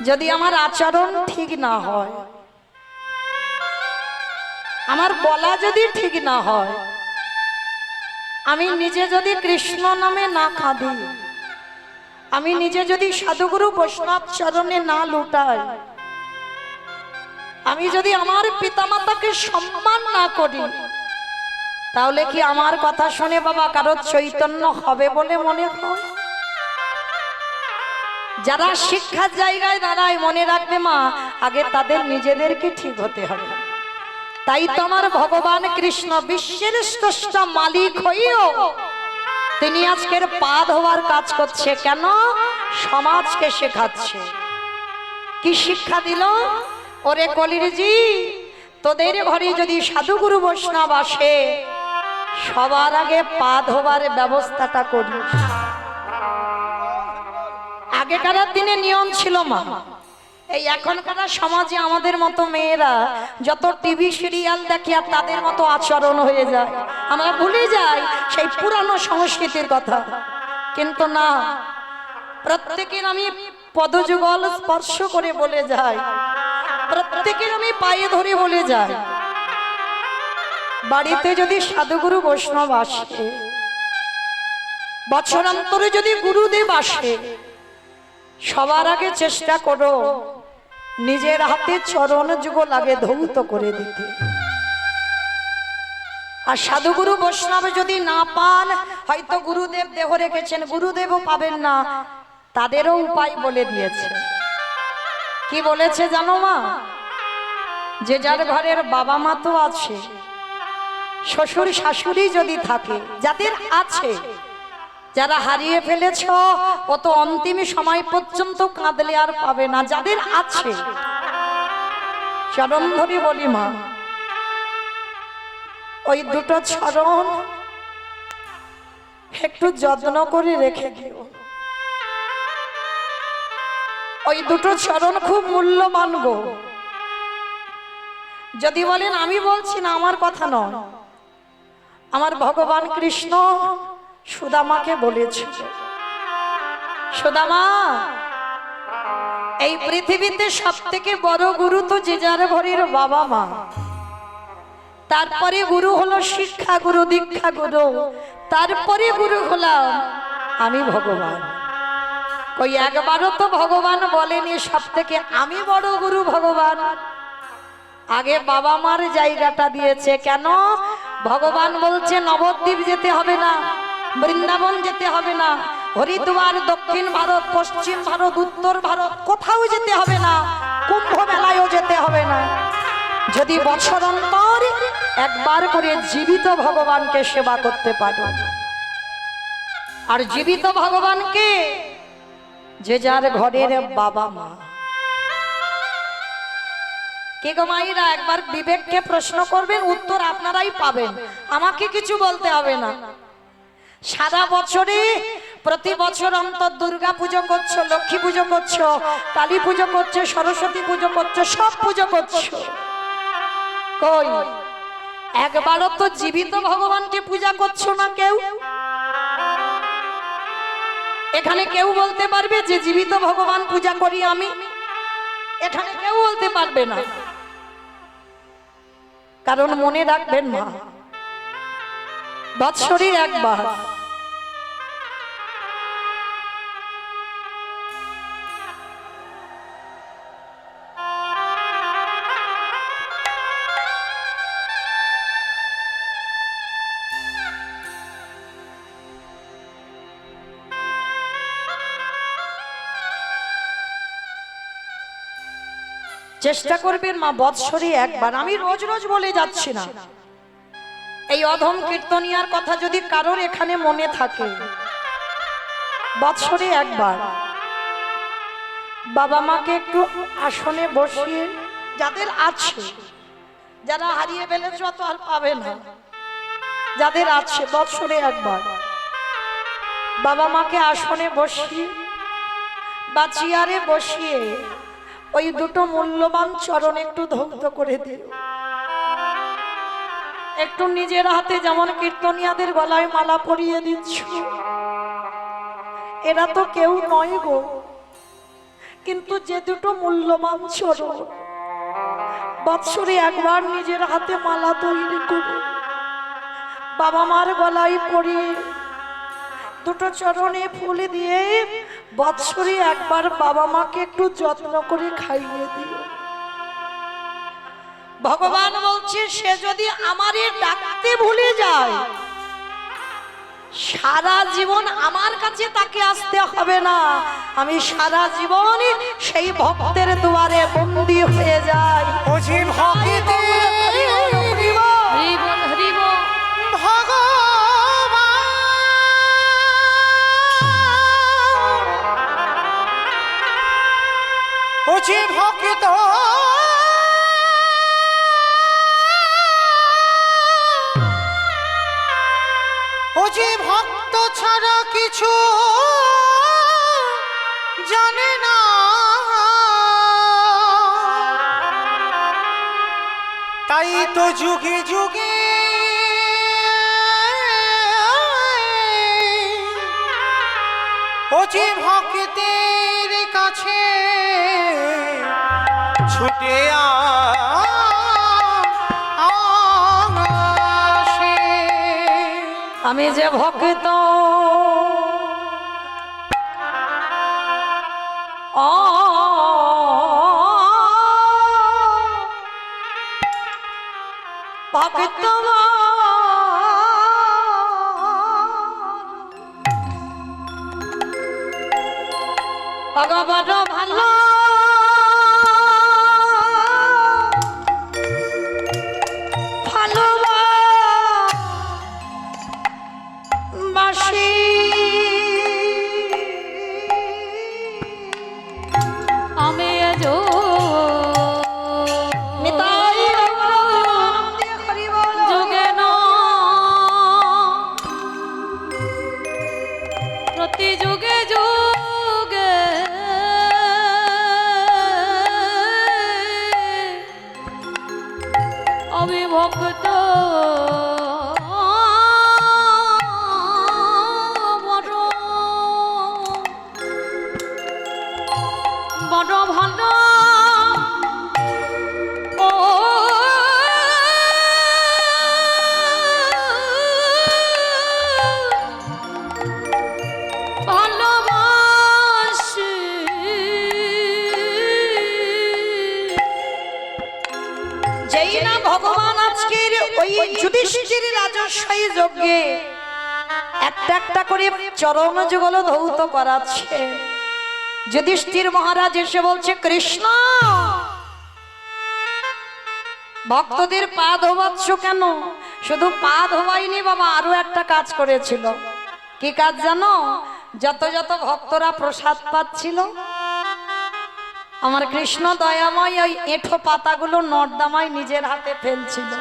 যদি আমার আচরণ ঠিক না হয়, আমার বলা যদি ঠিক না হয়, আমি নিজে যদি কৃষ্ণ নামে না কাঁদি, আমি নিজে যদি সাধুগুরু বৈষ্ণব চরণে না লুটাই, আমি যদি আমার পিতামাতাকে সম্মান না করি, তাহলে কি আমার কথা শুনে বাবা কারো চৈতন্য হবে বলে মনে হয়? যারা শিক্ষার জায়গায় দাঁড়ায়, মনে রাখবে মা, আগে তাদের নিজেদেরকে ঠিক হতে হবে। তাই তো আমার ভগবান কৃষ্ণ বিশ্বের স্রষ্টা মালিক হইও তিনি আজকের পা ধোয়ার কাজ করছে। কেন? সমাজকে শেখাচ্ছে। কি শিক্ষা দিল? ওরে কলির জি, তোদের ঘরে যদি সাধুগুরু বৈষ্ণব আসে, সবার আগে পা ধোবার ব্যবস্থাটা করিস। আগেকার দিনে নিয়ম ছিল মা, এই এখনকার সমাজে আমাদের মতো মেয়েরা যত টিভি সিরিয়াল দেখে আর তাদের মতো আচরণ হয়ে যায়, আমরা ভুলে যাই সেই পুরানো সংস্কৃতির কথা। কিন্তু না, প্রত্যেকের আমি পদযুগল স্পর্শ করে বলে যাই, প্রত্যেকের আমি পায়ে ধরে বলে যাই, বাড়িতে যদি সাধুগুরু বৈষ্ণব আসে, বছরান্তরে যদি গুরুদেব আসে, সবার আগে চেষ্টা করো নিজের হাতে চরণ যুগল আগে ধৌত করে দিতে। আর সাধুগুরু বৈষ্ণব যদি না পান, হয়তো গুরুদেব দেহ রেখেছেন, গুরুদেবও পাবেন না, তাদেরও উপায় বলে দিয়েছে। কি বলেছে জানো মা? যে যার ঘরের বাবা মা তো আছে, শ্বশুর শাশুড়ি যদি থাকে, যাদের আছে, যারা হারিয়ে ফেলেছ ও তো অন্তিম সময় পর্যন্ত কাঁদলে আর পাবে না। যাদের আছে চরণ ধরে বলি মা, ওই দুটো চরণ একটু যত্ন করে রেখে দিও। ওই দুটো চরণ খুব মূল্যবান গো। যদি বলেন আমি বলছি না, আমার কথা নয়, আমার ভগবান কৃষ্ণ সুদামাকে বলেছিল, সুদামা, এই পৃথিবীতে সব থেকে বড় গুরু তো যে যার ঘরের বাবা মা, তারপরে গুরু হলো শিক্ষা গুরু, দীক্ষা গুরু, তারপরে গুরু হলাম আমি ভগবান। কই একবারও তো ভগবান বলেনি সব থেকে আমি বড় গুরু ভগবান। আগে বাবা মার জায়গাটা দিয়েছে। কেন? ভগবান বলছে নবদ্বীপ যেতে হবে না, বৃন্দাবন যেতে হবে না, হরিদ্বার, দক্ষিণ ভারত, পশ্চিম ভারত, উত্তর ভারত, কোথাও যেতে হবে না, কুম্ভ মেলায়ও যেতে হবে না। যদি বছর অন্তর একবার করে জীবিত ভগবানকে সেবা করতে পারো। আর জীবিত ভগবানকে যে যার ঘরের বাবা মা। কে গো মায়েরা, একবার বিবেককে প্রশ্ন করবেন, উত্তর আপনারাই পাবেন, আমাকে কিছু বলতে হবে না। সারা বছরে প্রতি বছর অন্তর দুর্গা পুজো করছো, লক্ষ্মী পুজো করছো, কালী পুজো করছো, সরস্বতী পুজো করছো, সব পুজো করছো, কই একবারও তো জীবিত ভগবানকে পূজা করছো না কেউ? এখানে কেউ বলতে পারবে যে জীবিত ভগবান পূজা করি আমি? এখানে কেউ বলতে পারবে না। কারণ মনে রাখবেন মা, বৎসরে একবার চেষ্টা করবেন মা, বৎসরে একবার। আমি রোজ রোজ বলে যাচ্ছি না। এই অধম কীর্তনিয়ার কথা যদি কারোর এখানে মনে থাকে, বৎসরে একবার বাবা মাকে একটু আসনে বসিয়ে, যাদের আছে, যারা হারিয়ে ফেলেছ তো আর পাবে না, যাদের আছে বৎসরে একবার বাবা মাকে আসনে বসিয়ে বা চেয়ারে বসিয়ে ওই দুটো মূল্যবান চরণ একটু ধৌত করে দিও। একটু নিজের হাতে, যেমন কীর্তনিয়াদের গলায় মালা পরিয়ে দিচ্ছ, এরা তো কেউ নয় গো, কিন্তু যে দুটো মূল্যবান চরণ বৎসরে একবার নিজের হাতে মালা তৈরি করে বাবা মার গলায় পরিয়ে দুটো চরণে ফুল দিয়ে বৎসরে একবার বাবা মাকে একটু যত্ন করে খাইয়ে দিও। ভগবান বলছে সে যদি আমারে ডাকতে ভুলে যায়, সারা জীবন আমার কাছে তাকে আসতে হবে না, আমি সারা জীবন সেই ভক্তের দুয়ারে বন্দী হয়ে যাই। বুঝি ভক্তি হরি বল, হরি বল। বুঝি ভক্ত তারা কিছু জানে না, তাই তো যুগে যুগে ও যে ভক্তের কাছে ছুটে আসে। আমি যে ভক্ত ভক্ত ভগবান ভালো ভালোবাসি আমি আজ নিতাই হরি বল যোগে ন প্রতি যুগে যুগে আমি ভক্ত বড় বড় ভালো ও ভালোবাসি যেই না ভগবান আজকের ওই যুধিষ্ঠির রাজস্বী যজ্ঞে একটা একটা করে চরণ যুগল ধৌত করাচ্ছে। যুধিষ্ঠির মহারাজ এসে বলছে, কৃষ্ণ ভক্তদের পা ধোবাচ্ছ কেন? শুধু পা ধোবাইনি বাবা, আরো একটা কাজ করেছিল। কি কাজ জানো? যত যত ভক্তরা প্রসাদ পাচ্ছিল, আমার কৃষ্ণ দয়াময় ওই এঁঠো পাতাগুলো নর্দমায় নিজের হাতে ফেলছিল।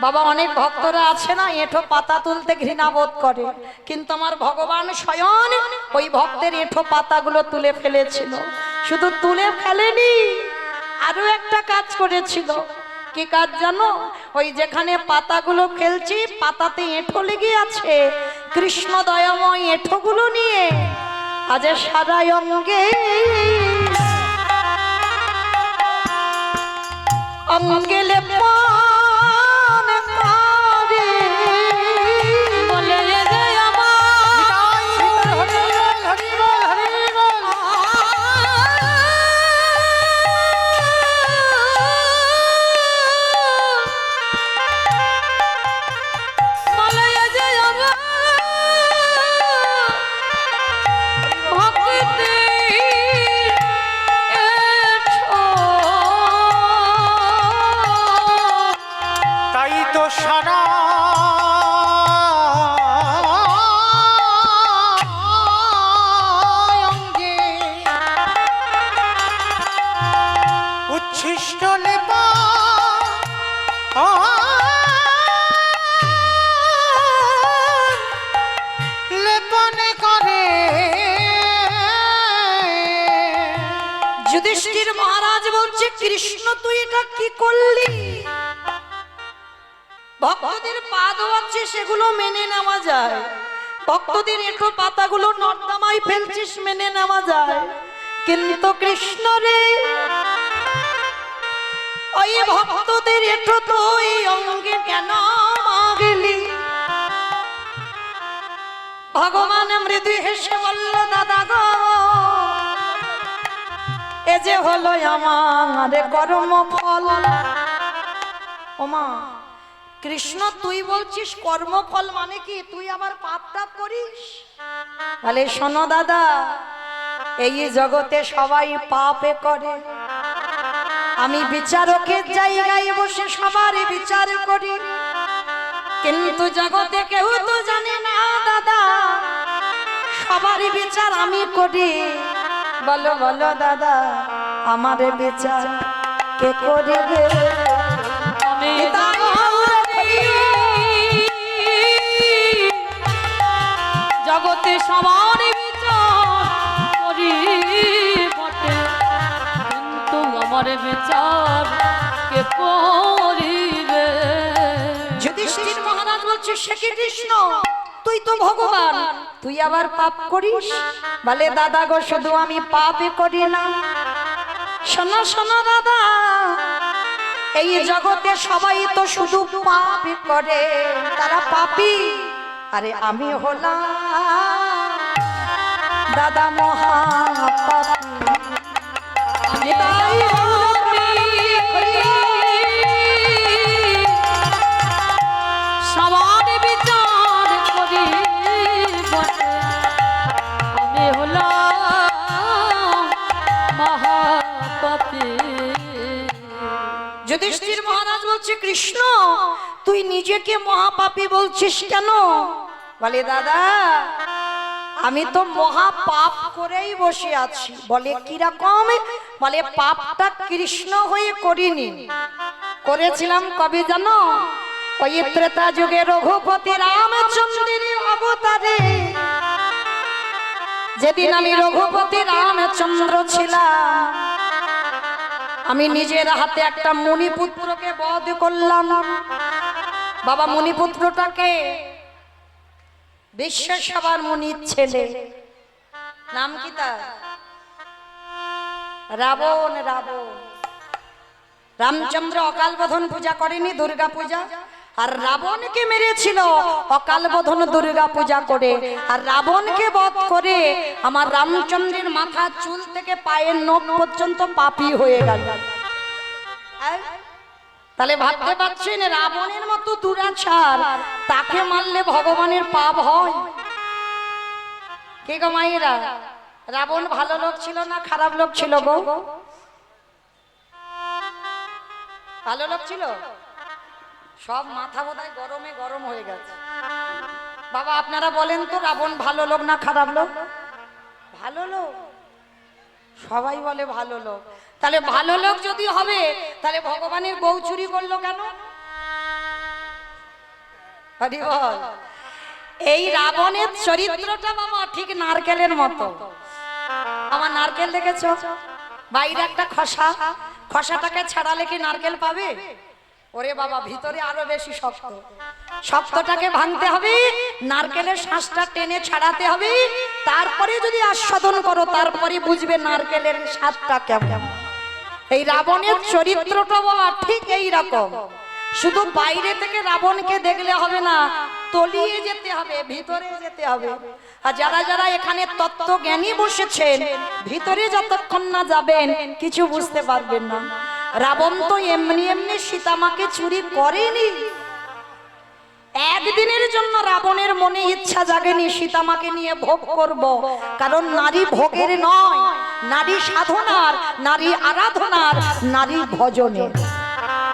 বাবা, অনেক ভক্তরা আছে না এঁঠো পাতা তুলতে ঘৃণা বোধ করে, কিন্তু আমার ভগবান স্বয়ং ওই ভক্তের এঁঠো পাতাগুলো তুলে ফেলেছিল। শুধু তুলে ফেলেনি, আরো একটা কাজ করেছিল। কি কাজ জানো? ওই যেখানে পাতাগুলো ফেলছি পাতাতে এঁঠো লেগে আছে, কৃষ্ণ দয়াময় এঁঠোগুলো নিয়ে আজ সারা অঙ্গে অঙ্গে লেপন করে বলে যে আমার হরি বল হরি বল হরি বল। বলে যে আমার ভক্তি তাই তো সারা অঙ্গে উচ্ছিষ্ট লেপা লেপনে করে। যুধিষ্ঠির মহারাজ বলছে, কৃষ্ণ তুই এটা কি করলি? ভক্তদের পা ধোয়াচ্ছে সেগুলো মেনে নেওয়া যায়, ভক্তদের এঁঠো পাতাগুলো নর্দমায় ফেলছিস মেনে নেওয়া যায়, কিন্তু কৃষ্ণ রে ওই ভক্তদের এঁঠো তুই অঙ্গে কেন মাগলি? ভগবান মৃদু হেসে বলল, দাদা গো, এ যে হলো আমার কর্মফল। ওমা, কৃষ্ণ তুই বলছিস কর্মফল মানে কি? তুই আবার পাপ টাপ করিস? বলে, শোনো দাদা, এই জগতে সবাই পাপে করে, আমি বিচারকের জায়গায় বসে সবারই বিচার করি, কিন্তু জগতে কেউ তো জানে না দাদা সবারই বিচার আমি করি। বলো বলো দাদা, আমার বিচার কে করবে? আমি তাই আমি সবার বিচার করি বটে, কিন্তু আমার বিচার কে করিবে? যুধিষ্ঠির মহারাজ বলছে, সে কি কৃষ্ণ, তুই তো ভগবান, তুই আবার পাপ করিস? বলে, দাদা গো, শুধু আমি পাপই করি না, শোনো শোনো দাদা, এই জগতে সবাই তো শুধু পাপই করে, তারা পাপী, আরে আমি হলাম দাদা মহাপাপী। আমি তাই সবার বিচার করি বটে, আমি হলাম মহাপাপী। যুধিষ্ঠির মহারাজ বলছে, কৃষ্ণ তুই নিজেকে মহাপাপী বলছিস কেন? বলে, দাদা আমি তো মহা পাপ করেই বসে আছি। বলে, কিরকম? বলে, পাপটা কৃষ্ণ হয়ে করিনি, করেছিলাম কবে জানো? ওই ত্রেতা যুগে রঘুপতি রামচন্দ্রের অবতারে, যেদিন আমি রঘুপতি রামচন্দ্র ছিলাম, আমি নিজের হাতে একটা মুনিপুত্রকে বধ করলাম। বাবা, মুনিপুত্রটাকে বিশ্বসভার মুনির ছেলে, নাম কি তার? রাবণ। রাবণ রামচন্দ্র অকাল বোধন পূজা করেনি, দুর্গা পূজা, আর রাবণকে মেরেছিল অকাল বোধন দুর্গা পূজা করে। আর রাবণকে বধ করে আমার রামচন্দ্রের মাথা চুল থেকে পায়ের নখ পর্যন্ত পাপী হয়ে গেল। তাহলে ভাবতে পারছেন, রাবণের মতো দুরাচার, তাকে মারলে ভগবানের পাপ হয়? কে গো মায়েরা, রাবণ ভালো লোক ছিল না খারাপ লোক ছিল গো? ভালো লোক ছিল? সব মাথা বোধহয় গরমে গরম হয়ে গেছে। বাবা আপনারা বলেন তো, রাবণ ভালো লোক না খারাপ লোক? ভালো লোক, সবাই বলে ভালো লোক। তাহলে ভালো লোক যদি হবে, তাহলে ভগবানের বউ চুরি করলো কেন? হরি বল। এই রাবণের চরিত্রটা বাবা ঠিক নারকেলের মতো। আমার নারকেল দেখেছো? বাইরে একটা খসা, খসাটাকে ছাড়ালে কি নারকেল পাবে? ওরে বাবা, ভিতরে আরো বেশি শক্ত। শক্তটাকে ভাঙতে হবে, নারকেলের শ্বাসটা টেনে ছাড়াতে হবে, তারপরে যদি আস্বাদন করো, তারপরে বুঝবে নারকেলের স্বাদটা কেমন। এই রাবণের চরিত্রটা বাবা ঠিক এই রকম। শুধু বাইরে থেকে রাবণকে দেখলে হবে না, তলিয়ে যেতে হবে, ভিতরে যেতে হবে। আর যারা যারা এখানে তত্ত্ব জ্ঞানী বসেছেন, ভিতরে যতক্ষণ না যাবেন কিছু বুঝতে পারবেন না। রাবণ তো এমনি এমনি সীতামাকে চুরি করেনি। একদিনের জন্য রাবণের মনে ইচ্ছা জাগেনি সীতামাকে নিয়ে ভোগ করব, কারণ নারী ভোগের নয়, নারী সাধনার, নারী আরাধনার, নারী ভজনের।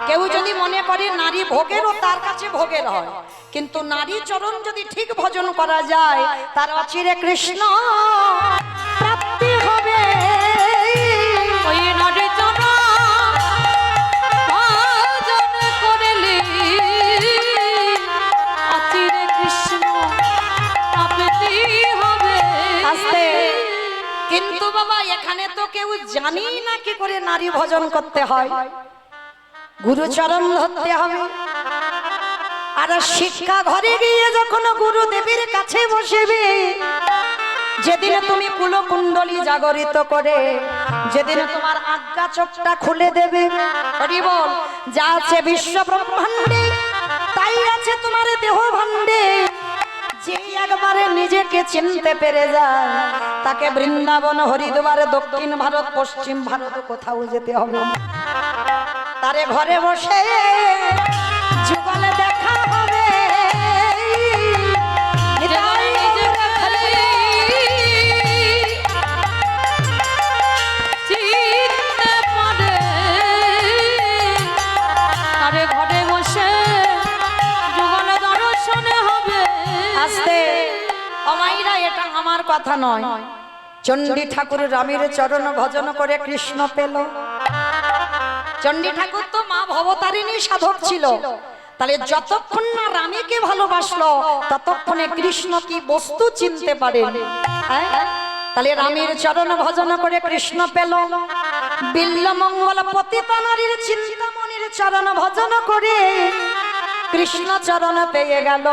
কেউ যদি মনে করে নারী ভোগেরও, তার কাছে ভোগের হয়, কিন্তু নারী চরণ যদি ঠিক ভজন করা যায়, তার অচিরে কৃষ্ণ প্রাপ্তি হবে। ওই নারী চরণ ভজন করলে অচিরে কৃষ্ণ প্রাপ্তি হবে। আস্তে। কিন্তু বাবা এখানে তো কেউ জানি না কি করে নারী ভজন করতে হয়। গুরুচরণ ধরতে হবে। আর শিক্ষা ঘরে গিয়ে যখন গুরুদেবের কাছে বসবে, যেদিন তুমি কুলকুণ্ডলী জাগরিত করে, যেদিন তোমার আজ্ঞা চোখটা খুলে দেবে, হরি বল, যা আছে বিশ্ব ব্রহ্মাণ্ডে তাই আছে তোমার দেহ ভাণ্ডে। যে একবারে নিজেকে চিনতে পেরে যায়, তাকে বৃন্দাবন, হরিদ্বার, দক্ষিণ ভারত, পশ্চিম ভারত কোথাও যেতে হবে না। তারে ঘরে বসে যুগলে দেখা হবে। ঘরে বসে যুগলে দর্শনে হবে। আস্তে। অমাইরা, এটা আমার কথা নয়। চণ্ডী ঠাকুর রামের চরণ ভজন করে কৃষ্ণ পেল। চণ্ডী ঠাকুর তো মা ভবতারিণী সাধক ছিল, তাহলে যতক্ষণ না রানীকে ভালোবাসলো ততক্ষণে কৃষ্ণ কি বস্তু চিনতে পারেন। হ্যাঁ? তাহলে রামের চরণ ভজন করে কৃষ্ণ পেল, বিল্ল মঙ্গল পতিতা নারীর চিন্তামণির চরণ ভজন করে কৃষ্ণ চরণ পেয়ে গেল।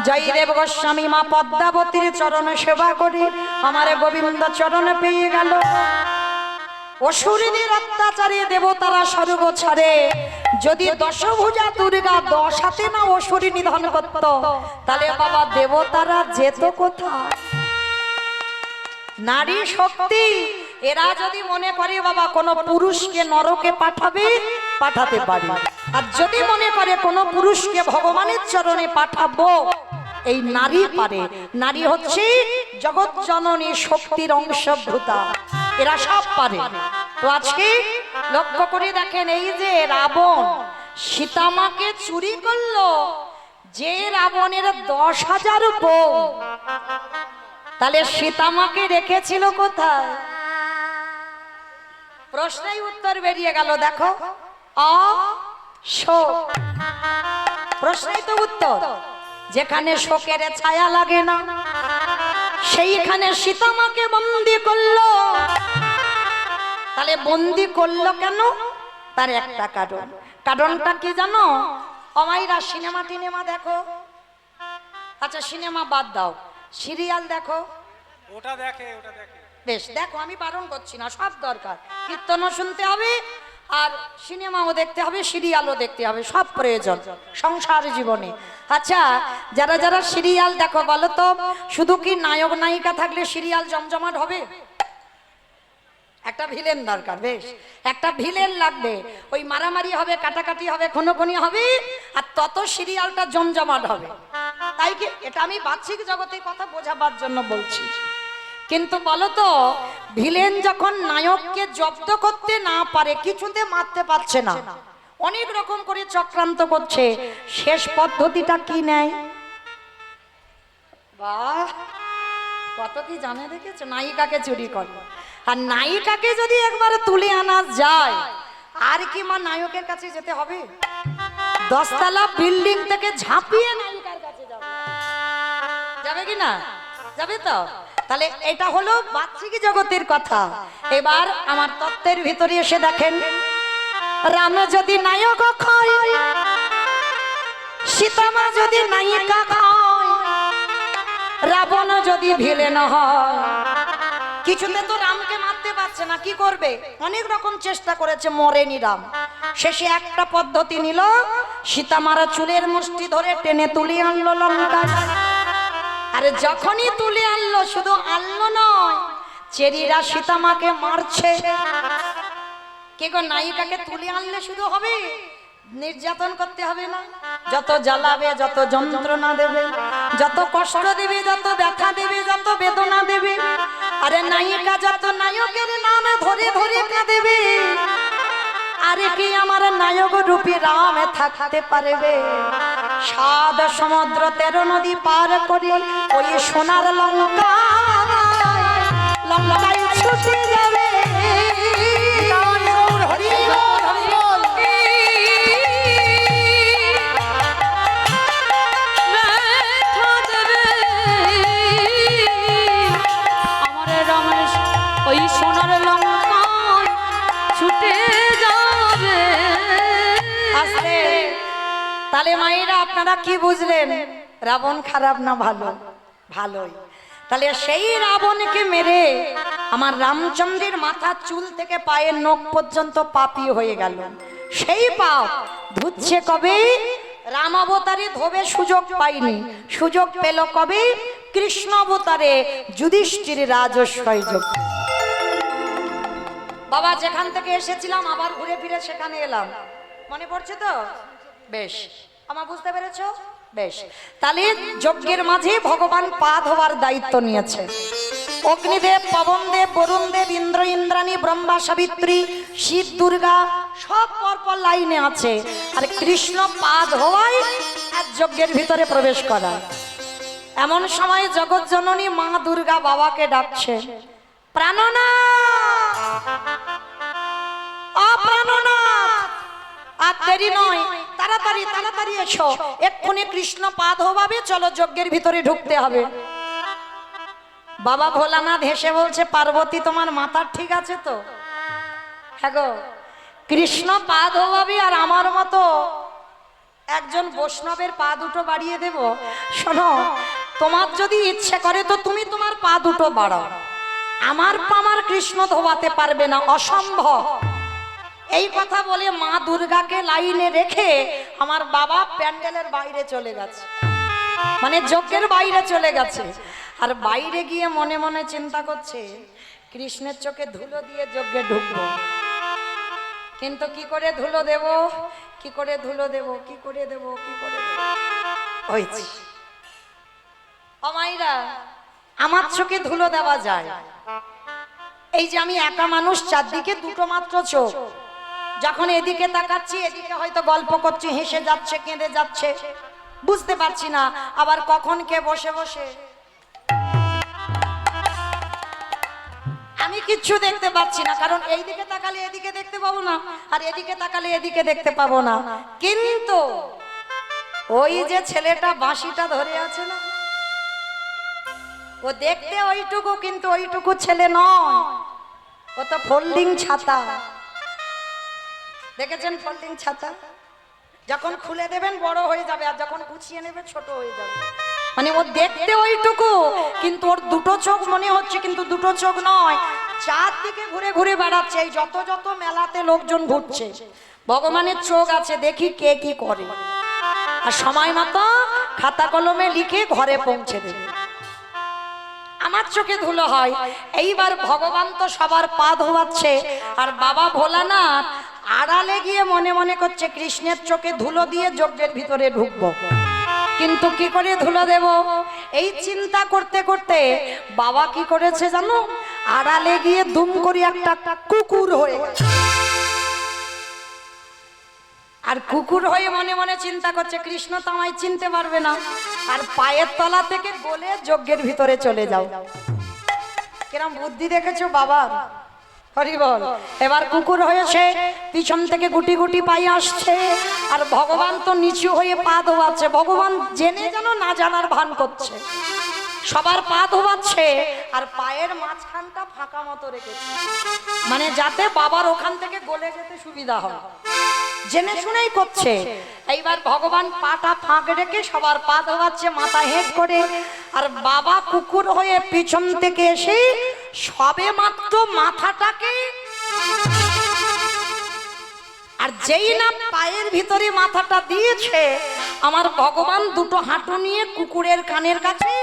জয়দেব গোস্বামী মা পদ্মাবতীর চরণ সেবা করে আমার গোবিন্দ চরণ পেয়ে গেল। অসুরীদের অত্যাচারে দেবতারা স্বর্গ ছাড়ে, যদি দশভুজা দুর্গা 10 হাতে না অসুরী নিধন করত তাহলে বাবা দেবতারা যেত কোথায়? নারী শক্তি, এরা যদি মনে করে বাবা কোন পুরুষকে নরকে পাঠাবে, পাঠাতে পারে। আর যদি মনে করে কোন পুরুষকে ভগবানের চরণে পাঠাবো, এই নারী পারে। নারী হচ্ছে জগৎ জননী শক্তির অংশভূতা, এরা সব পারে। তো আজকে লক্ষ্য করে দেখেন, এই যে রাবণ সীতামাকে চুরি করলো, যে রাবণের 10,000 বউ, তাহলে সীতামাকে রেখেছিল কোথায়? প্রশ্নের উত্তর বেরিয়ে গেল। দেখো, শোক, প্রশ্নই তো উত্তর। যেখানে শোকের ছায়া লাগে না সেইখানে সীতামাকে বন্দি করলো। তাহলে বন্দি করলো কেন? তার একটা কারণ। কারণটা কি জানো? অমাইরা সিনেমা টিনেমা দেখো? আচ্ছা সিনেমা বাদ দাও, সিরিয়াল দেখো? ওটা দেখে, ওটা দেখে। বেশ, দেখো, আমি বারণ করছি না, সব দরকার। কীর্তনও শুনতে হবে, আর সিনেমাও দেখতে হবে, সিরিয়ালও দেখতে হবে, সব প্রয়োজন সংসার জীবনে। আচ্ছা, যারা যারা সিরিয়াল দেখো বলো তো, শুধু কি নায়ক নায়িকা থাকলে সিরিয়াল জমজমাট হবে? একটা ভিলেন দরকার। বেশ, একটা ভিলেন লাগবে, ওই মারামারি হবে, কাটাকাটি হবে, খুনোখুনি হবে, আর তত সিরিয়ালটা জমজমাট হবে। তাই কি? এটা আমি বাহ্যিক জগতের কথা বোঝাবার জন্য বলছি। কিন্তু বলো তো, ভিলেন যখন নায়ককে জব্দ করতে না পারে, কিছুতে মারতে পারছে না, অনেক রকম করে চক্রান্ত করছে, শেষ পদ্ধতিটা কি নেয়? বাহ, কত কি জানে দেখেছো? নায়িকাকে চুরি করে। আর নায়িকাকে যদি একবার তুলে আনা যায়, আর কি মা নায়কের কাছে যেতে হবে? 10 তলা বিল্ডিং থেকে ঝাঁপিয়ে নায়িকার কাছে যাবে, যাবে কি না? যাবে তো। তাহলে এটা হলো বাহ্যিক জগতের কথা। এবার আমার তত্ত্বের ভিতরে এসে দেখেন, রাম যদি নায়ক হয়, সীতামা যদি নায়িকা হয়, রাবণ যদি ভিলেন হয়, কিছুতে তো রামকে মারতে পারছে না, কি করবে? অনেক রকম চেষ্টা করেছে, মরেনি রাম। শেষে একটা পদ্ধতি নিল, সীতামারা চুলের মুষ্টি ধরে টেনে তুলে আনলো লঙ্কা। আরে যখনই তুলে আনলো, শুধু আনলো নয়, চেরিরা সীতামাকে মারছে। কে গো, নায়িকাকে তুলে আনলে শুধু হবে? নির্যাতন করতে হবে না? যত জ্বালাবে, যত যন্ত্রণা দেবে, যত কষ্ট দেবে, যত ব্যথা দেবে, যত বেদনা দেবে। আরে নায়িকা যত নায়কের নাম ধরে ধরে কাঁদেবে, আরে কি আমার নায়ক রূপী রাম থাকতে পারবে? 7 সমুদ্র 13 নদী পার করে ওই সোনার লঙ্কা লঙ্কায় ছুটে যাবে। ওই সোনার লঙ্কায় ছুটে যাবে। আস্তে। তাহলে মায়েরা আপনারা কি বুঝলেন? রাবণ খারাপ না ভালো? ভালোই। তাহলে সেই রাবণকে মেরে আমার রামচন্দ্রের মাথার চুল থেকে পায়ের নখ পর্যন্ত পাপী হয়ে গেল। সেই পাপ ধুচ্ছে কবে? রাম অবতারে ধোবে সুযোগ পাইনি, সুযোগ পেল কবে? কৃষ্ণ অবতারে যুধিষ্ঠির রাজস্বয় যোগ। বাবা যেখান থেকে এসেছিলাম আবার ঘুরে ফিরে সেখানে এলাম, মনে পড়ছে তো? বেশ, আমার বুঝতে পেরেছো? বেশ, তাহলে যজ্ঞের মাঝে ভগবান পা ধোয়ার দায়িত্ব নিয়েছে। অগ্নিদেব, পবনদেব, বরুণদেব, ইন্দ্র, ইন্দ্রাণী, ব্রহ্মা, সাবিত্রী, শিব, দুর্গা সব পরপর লাইনে আছে। আর কৃষ্ণ পা ধোয়ায় এক যজ্ঞের ভিতরে প্রবেশ করা। এমন সময় জগৎ জননী মা দুর্গা বাবাকে ডাকছে, প্রাণনাথ, অপ্রাণনাথ। আর দেরি নয়, তাড়াতাড়ি তাড়াতাড়ি এসো, এক্ষুনি কৃষ্ণ পা ধোবাবে, চলো যজ্ঞের ভিতরে ঢুকতে হবে। বাবা ভোলানাথ হেসে বলছে, পার্বতী তোমার মাথা ঠিক আছে তো? হ্যাঁ গো, কৃষ্ণ পা ধোবাবি আর আমার মতো একজন বৈষ্ণবের পা দুটো বাড়িয়ে দেব? শোনো, তোমার যদি ইচ্ছে করে তো তুমি তোমার পা দুটো বাড়াও, আমার পা আমার কৃষ্ণ ধোবাতে পারবে না, অসম্ভব। এই কথা বলে মা দুর্গাকে লাইনে রেখে আমার বাবা প্যান্ডেলের বাইরে চলে গেছে, মানে যজ্ঞের বাইরে চলে গেছে। আর বাইরে গিয়ে মনে মনে চিন্তা করছে, কৃষ্ণের চোখে ধুলো দিয়ে যজ্ঞে ঢুকবো, কিন্তু কি করে ধুলো দেব, কি করে ধুলো দেব, কি করে দেব, কি করে দেব। হয়েছে ও মাইরা, আমার চোখে ধুলো দেওয়া যায়। এই যে আমি একা মানুষ, চারদিকে দুটো মাত্র চোখ, যখন এদিকে তাকাচ্ছি এদিকে হয়তো গল্প করছি, হেসে যাচ্ছে, কেঁদে যাচ্ছে, বুঝতে পারছি না, আবার কখন কে বসে বসে আমি কিচ্ছু দেখতে পাচ্ছি না, কারণ এইদিকে তাকালে এদিকে দেখতে পাবো না, আর এদিকে তাকালে এদিকে দেখতে পাবো না। কিন্তু ওই যে ছেলেটা বাঁশিটা ধরে আছে না, ও দেখতে ওইটুকু, কিন্তু ওইটুকু ছেলে নয়, ও তো ফোল্ডিং ছাতা। দেখেছেন ফোল্ডিং ছাতা? যখন খুলে দেবেন বড় হয়ে যাবে, আর যখন গুছিয়ে নেবে ছোট হয়ে যাবে। মানে ও দেখতে ওইটুকু, কিন্তু ওর দুটো চোখ মনে হচ্ছে, কিন্তু দুটো চোখ নয়, চারদিকে ঘুরে ঘুরে বেড়াচ্ছে। এই যত যত মেলাতে লোকজন ঘুরছে, ভগবানের চোখ আছে, দেখি কে কি করে, আর সময় মতো খাতা কলমে লিখে ঘরে পৌঁছে দেবে। আমার চোখে ধুলো হয়। এইবার ভগবান তো সবার পা ধোয়াচ্ছে, আর বাবা ভোলানাথ আড়ালে গিয়ে মনে মনে করছে, কৃষ্ণের চোখে ধুলো দিয়ে যজ্ঞের ভিতরে ঢুকবো, কিন্তু কি করে ধুলো দেব, এই চিন্তা করতে করতে বাবা কি করেছে জানো, আড়ালে গিয়ে দুম করে একটা কুকুর হয়ে গেছে। আর কুকুর হয়ে মনে মনে চিন্তা করছে, কৃষ্ণ তো আমায় চিনতে পারবে না, আর পায়ের তলা থেকে গলে যজ্ঞের ভিতরে চলে যাও। কিরম বুদ্ধি দেখেছো বাবা, হরি বল। এবার কুকুর হয়েছে, পিছন থেকে গুটি গুটি পায়ে আসছে, আর ভগবান তো নিচু হয়ে পা ধোয়াচ্ছে। ভগবান জেনে যেন না জানার ভান করছে, সবার পা ধোয়াচ্ছে, আর পায়ের মাঝখানটা ফাঁকা মতো রেখেছে, মানে যাতে বাবার ওখান থেকে গলে যেতে সুবিধা হয়, জেনে শুনেই করছে। এইবার ভগবান পাটা ফাঁক রেখে সবার পা ধোয়াচ্ছে মাথা হেঁট করে, আর বাবা কুকুর হয়ে পিছন থেকে এসে সবে মাত্র মাথাটাকে, আর যেই না পায়ের ভিতরে মাথাটা দিয়েছে, আমার ভগবান দুটো হাঁটু নিয়ে কুকুরের কানের কাছে,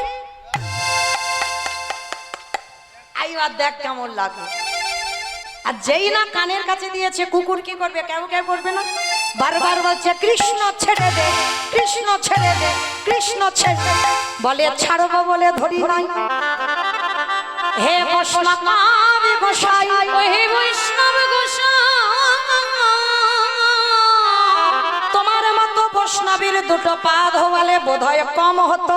এইবার দেখ কেমন লাগে। আর যেই না কানের কাছে দিয়েছে, কুকুর কি করবে, কেউ কেউ করবে না, বারবার বলছে, কৃষ্ণ ছেড়ে দে, কৃষ্ণ ছেড়ে দে, কৃষ্ণ ছেড়ে দে। বলে ছাড়বো বলে ধরি নাই, হে বৈষ্ণব গোসাই, হে বৈষ্ণব গোসাই, তোমার মতো বৈষ্ণবীর দুটো পা ধোয়ালে বোধহয় কম হতো,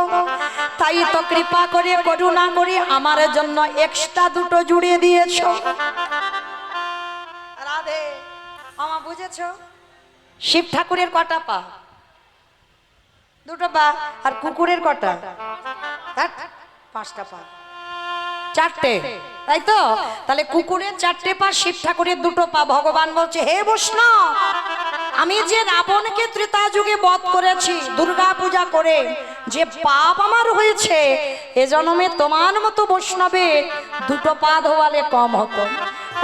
তাই তো কৃপা করে করুণা করে আমার জন্য এক্সট্রা দুটো জুড়ে দিয়েছো। রাধে, আমা বুঝেছো? শিব ঠাকুরের কটা পা? দুটো পা। আর কুকুরের কটা? পাঁচটা পা, চারটে, তাই তো? তাহলে কুকুরের চারটে পা, শিব ঠাকুরের দুটো পা। ভগবান বলছে, হে বৈষ্ণব, আমি যে রাবণকে ত্রেতা যুগে বধ করেছি দুর্গা পূজা করে, যে পাপ আমার হয়েছে, এ জন্মে তোমার মতো বৈষ্ণবের দুটো পা ধোয়ালে কম হতো,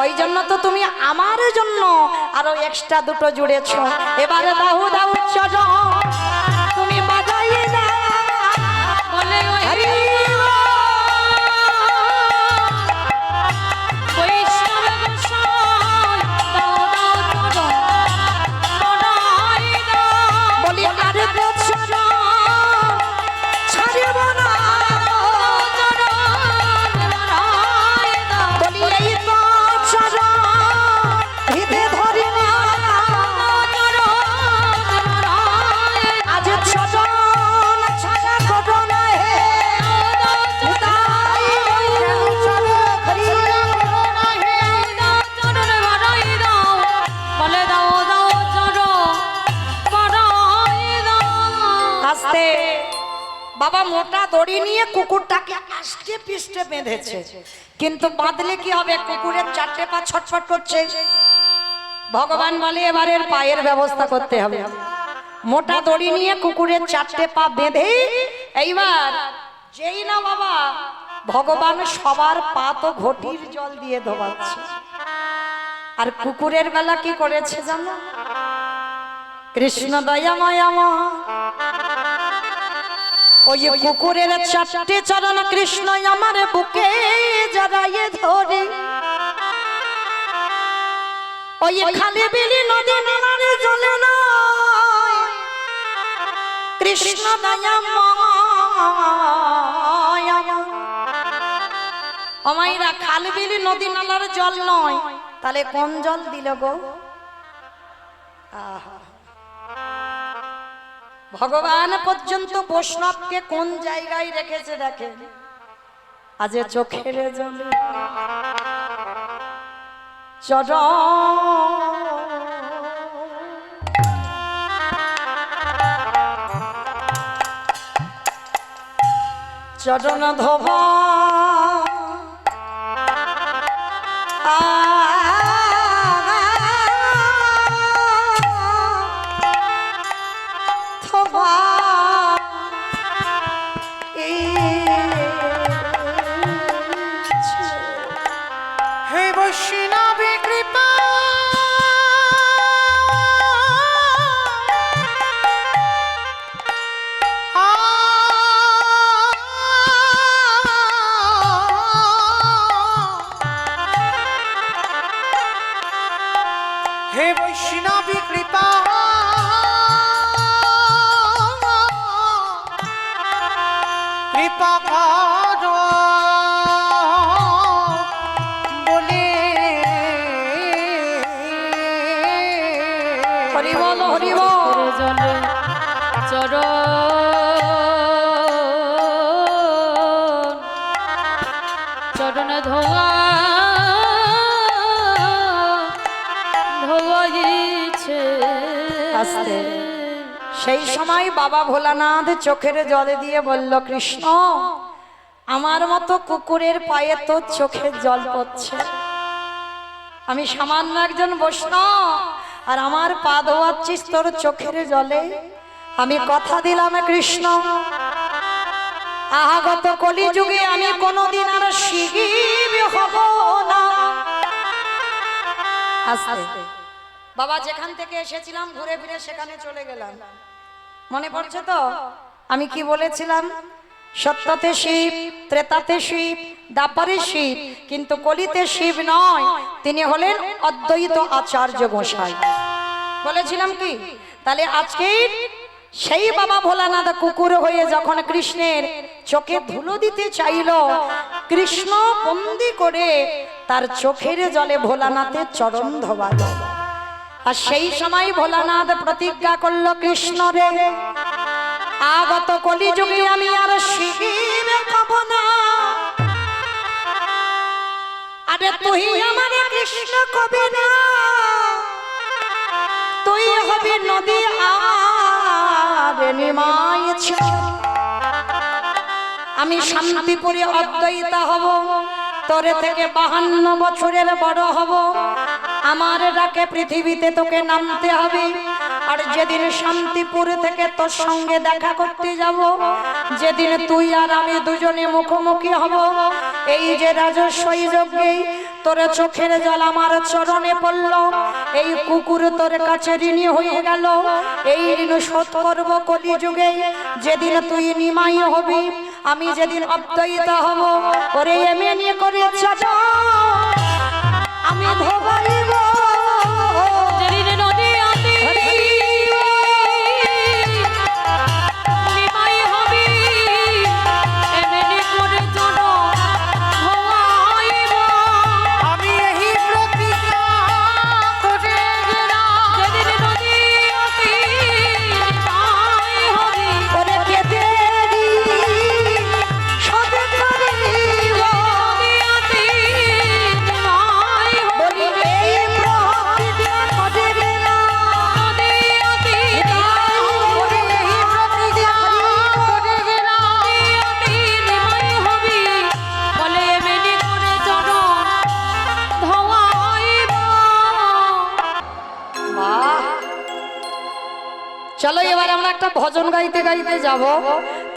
ওই জন্য তো তুমি আমার জন্য আরো এক্সট্রা দুটো জুড়েছ। এবারে দাও দাও চলো, তুমি বাজাইয়ে দাও, বলে হরি বৈষ্ণব গোসাই, দাও দাও চরণ, বড়াই দাও, বলি আরে বৎসর ছাড়িব না, বড়াই দাও, বলি এই বৎসর হৃদে ধরি না, বড়াই বাবা মোটা দড়ি নিয়ে কুকুরটাকে আষ্টে পিষ্টে বেঁধেছে, কিন্তু বাঁধলে কি হবে, কুকুরের চারটে পা ছটফট করছে। ভগবান বলে এবারের পায়ের ব্যবস্থা করতে হবে। মোটা দড়ি নিয়ে কুকুরের চারটে পা বেঁধে এইবার যেই না বাবা ভগবান সবার পা তো ঘটির জল দিয়ে ধোয়াচ্ছে, আর কুকুরের বেলা কি করেছে জানো, কৃষ্ণ দয়াময় আমার ওই কুকুরের চারটে চরণ কৃষ্ণ আমার বুকে জড়াইয়ে ধরে, ওই খালি বিলি নদী নালার জলে নয়, কৃষ্ণ দয়াময় আমাইরা খালি বিলি নদী নালার জল নয়, তাহলে কোন জল দিল গো? আহা, ভগবান পর্যন্ত বৈষ্ণবকে কোন জায়গায় রেখেছে দেখেন, আজ চোখের জলে চরণ ধোবা হে বৈষ্ণবী কৃপা হে বৈষ্ণবী কৃপা কৃপা করো বলে হরি বল হরি বল। জলে চরণ ধোয়া ধোয়াইছে আস্তে। সেই সময় বাবা ভোলানাথ চোখের জলে দিয়ে বলল, কৃষ্ণ আমার মতো কুকুরের পায়ে তোর চোখের জল পড়ছে, আমি সামান্য একজন বৈষ্ণব আর আমার পা ধোয়াচ্ছিস তোর চোখের জলে, আমি কথা দিলাম কৃষ্ণ আগত কলি যুগে আমি কোনোদিন আর শিগগির হব না। আস্তে। বাবা যেখান থেকে এসেছিলাম ঘুরে ফিরে সেখানে চলে গেলাম, মনে পড়ছে তো আমি কি বলেছিলাম, সত্যতে শিব, ত্রেতাতে শিব, দাপারে শিব, কিন্তু কলিতে শিব নয়, তিনি হলেন অদ্বৈত আচার্য গোসাই। বলেছিলাম কি? তাহলে আজকে সেই বাবা ভোলানাথ কুকুর হয়ে যখন কৃষ্ণের চোখে ধুলো দিতে চাইল, কৃষ্ণ বন্দি করে তার চোখের জলে ভোলানাথের চরণ ধোয়ালো। আর সেই সময় ভোলানাথ প্রতিজ্ঞা করলো, কৃষ্ণ রে আগত কলিযুগে আমি আর শিগগির হব না, আরে তুই আমার কৃষ্ণ কবি না, তুই হবি নদী আর নিমাইছ, আমি শান্তিপুরে অদ্বৈতা হব, তোরে থেকে 52 বছরের বড় হব, আমার ডাকে পৃথিবীতে তোকে নামতে হবে, আর যেদিন শান্তিপুর থেকে তোর সঙ্গে দেখা করতে যাব, যেদিন তুই আর আমি দুজনে মুখোমুখি হব, এই যে রাজস্বই যজ্ঞে তোর চোখের জল আমার চরণে পড়ল, এই কুকুর তোর কাছে ঋণী হয়ে গেল, এই ঋণ শোধ করবো কলিযুগে, যেদিন তুই নিমাই হবি, আমি যেদিন অদ্বৈত হব, ওরে এমনি করে চাচা আমি ধোবাইব যেদিন নদী আতি নিমাই হবি, এমনি করে চলো ধোয়াইব, আমি এই প্রতিজ্ঞা করে গেলাম, যেদিন নদী আতি নিমাই হবি, ওরে কেটে সবে করিব নদী আতি চলো এবার আমরা একটা ভজন গাইতে গাইতে যাব,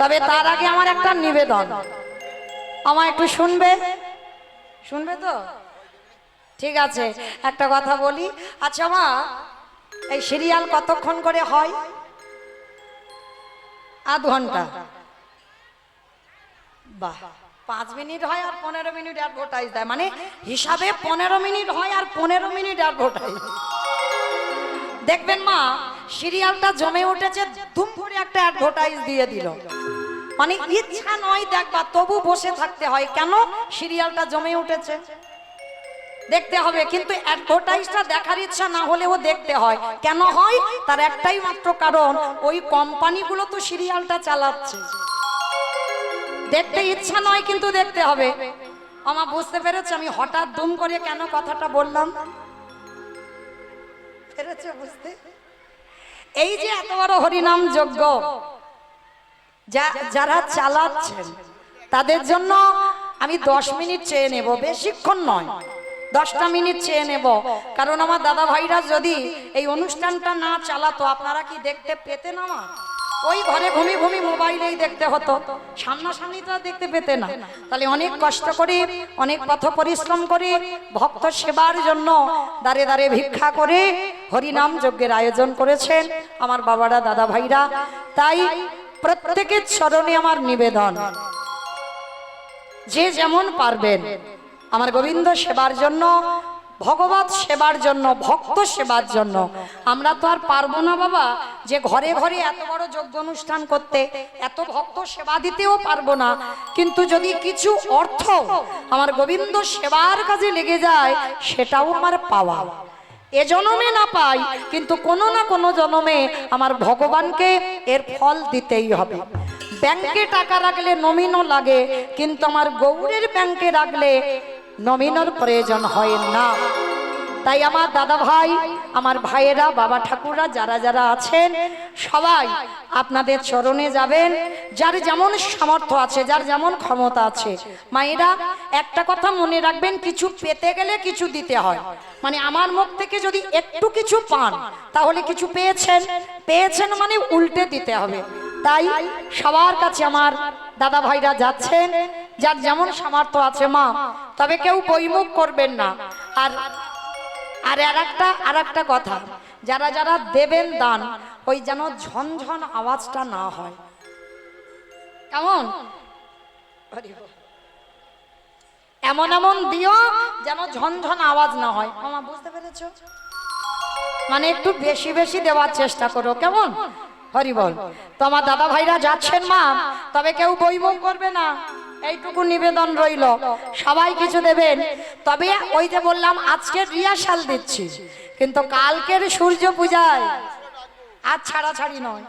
তবে তার আগে আমার একটা নিবেদন, আমার একটু শুনবে, শুনবে তো? ঠিক আছে, একটা কথা বলি। আচ্ছা মা, এই সিরিয়াল কতক্ষণ করে হয়? আধ ঘন্টা। বাহ, 5 মিনিট হয় আর 15 মিনিট অ্যাডভার্টাইজ দেয়, মানে হিসাবে 15 মিনিট হয় আর 15 মিনিট অ্যাডভার্টাইজ। দেখবেন মা, সিরিয়ালটা জমে উঠেছে, ধুম করে একটা অ্যাডভার্টাইজ দিয়ে দিল, মানে ইচ্ছা নয় দেখবা, তবু বসে থাকতে হয়। কেন? সিরিয়ালটা জমে উঠেছে, দেখতে হবে। কিন্তু অ্যাডভার্টাইজটা দেখার ইচ্ছা না হলেও দেখতে হয়। কেন হয়? তার একটাই মাত্র কারণ, ওই কোম্পানিগুলো তো সিরিয়ালটা চালাচ্ছে। দেখতে ইচ্ছা নয় কিন্তু দেখতে হবে। আমার বুঝতে পেরেছে আমি হঠাৎ দুম করে কেন কথাটা বললাম? পেরেছে বুঝতে? এই যে এত বড় হরিনাম যজ্ঞ যারা চালাচ্ছেন, তাদের জন্য আমি 10 মিনিট চেয়ে নেব, বেশিক্ষণ নয়, 10টা মিনিট চেয়ে নেব। কারণ আমার দাদা ভাইরা যদি এই অনুষ্ঠানটা না চালাতো, আপনারা কি দেখতে পেতেন? আমার ওই ঘরে ঘুমি ঘুমি মোবাইলেই দেখতে হতো, সামনাসামনি তো দেখতে পেতে না। তাহলে অনেক কষ্ট করে, অনেক পথ পরিশ্রম করে, ভক্ত সেবার জন্য দাঁড়ে দাঁড়ে ভিক্ষা করে হরিনাম যজ্ঞের আয়োজন করেছেন আমার বাবারা, দাদা ভাইরা। তাই প্রত্যেকের চরণে আমার নিবেদন, যে যেমন পারবেন আমার গোবিন্দ সেবার জন্য, ভগবত সেবার জন্য, ভক্ত সেবার জন্য। আমরা তো আর পারবো না বাবা যে ঘরে ঘরে এত বড় যজ্ঞ অনুষ্ঠান করতে, এত ভক্ত সেবা দিতেও পারবো না। কিন্তু যদি কিছু অর্থ আমার গোবিন্দ সেবার কাজে লেগে যায়, সেটাও আমার পাওয়া। এ জনমে না পাই, কিন্তু কোনো না কোনো জনমে আমার ভগবানকে এর ফল দিতেই হবে। ব্যাংকে টাকা রাখলে নমিনও লাগে, কিন্তু আমার গৌরের ব্যাংকে রাখলে নমিনের প্রয়োজন হয় না। তাই আমার দাদা ভাই, আমার ভাইয়েরা, বাবা ঠাকুররা যারা যারা আছেন, সবাই আপনাদের চরণে যাবেন। যার যেমন সামর্থ্য আছে, যার যেমন ক্ষমতা আছে। মায়েরা একটা কথা মনে রাখবেন, কিছু পেতে গেলে কিছু দিতে হয়। মানে আমার মুখ থেকে যদি একটু কিছু পান, তাহলে কিছু পেয়েছেন, পেয়েছেন মানে উল্টে দিতে হবে। তাই সবার কাছে আমার দাদা ভাইরা যাচ্ছেন, যার যেমন সামর্থ্য আছে মা, তবে কেউ বইমুখ করবেন না। আর আর একটা কথা, যারা যারা দেবেন দান, ওই যেন ঝনঝন আওয়াজটা না হয়। কেমন? এমন এমন দিও যেন ঝনঝন আওয়াজ না হয়। মামা বুঝতে পেরেছো? মানে একটু বেশি বেশি দেওয়ার চেষ্টা করো, কেমন? হরি বল। তো আমার দাদা ভাইরা যাচ্ছেন মা, তবে কেউ বইমুখ করবে না, এইটুকু নিবেদন রইল। সবাই কিছু দেবেন। তবে ওই যে বললাম আজকের রিহার্সাল দিচ্ছি, কিন্তু কালকের সূর্য পূজায় আজ ছাড়াছাড়ি নয়।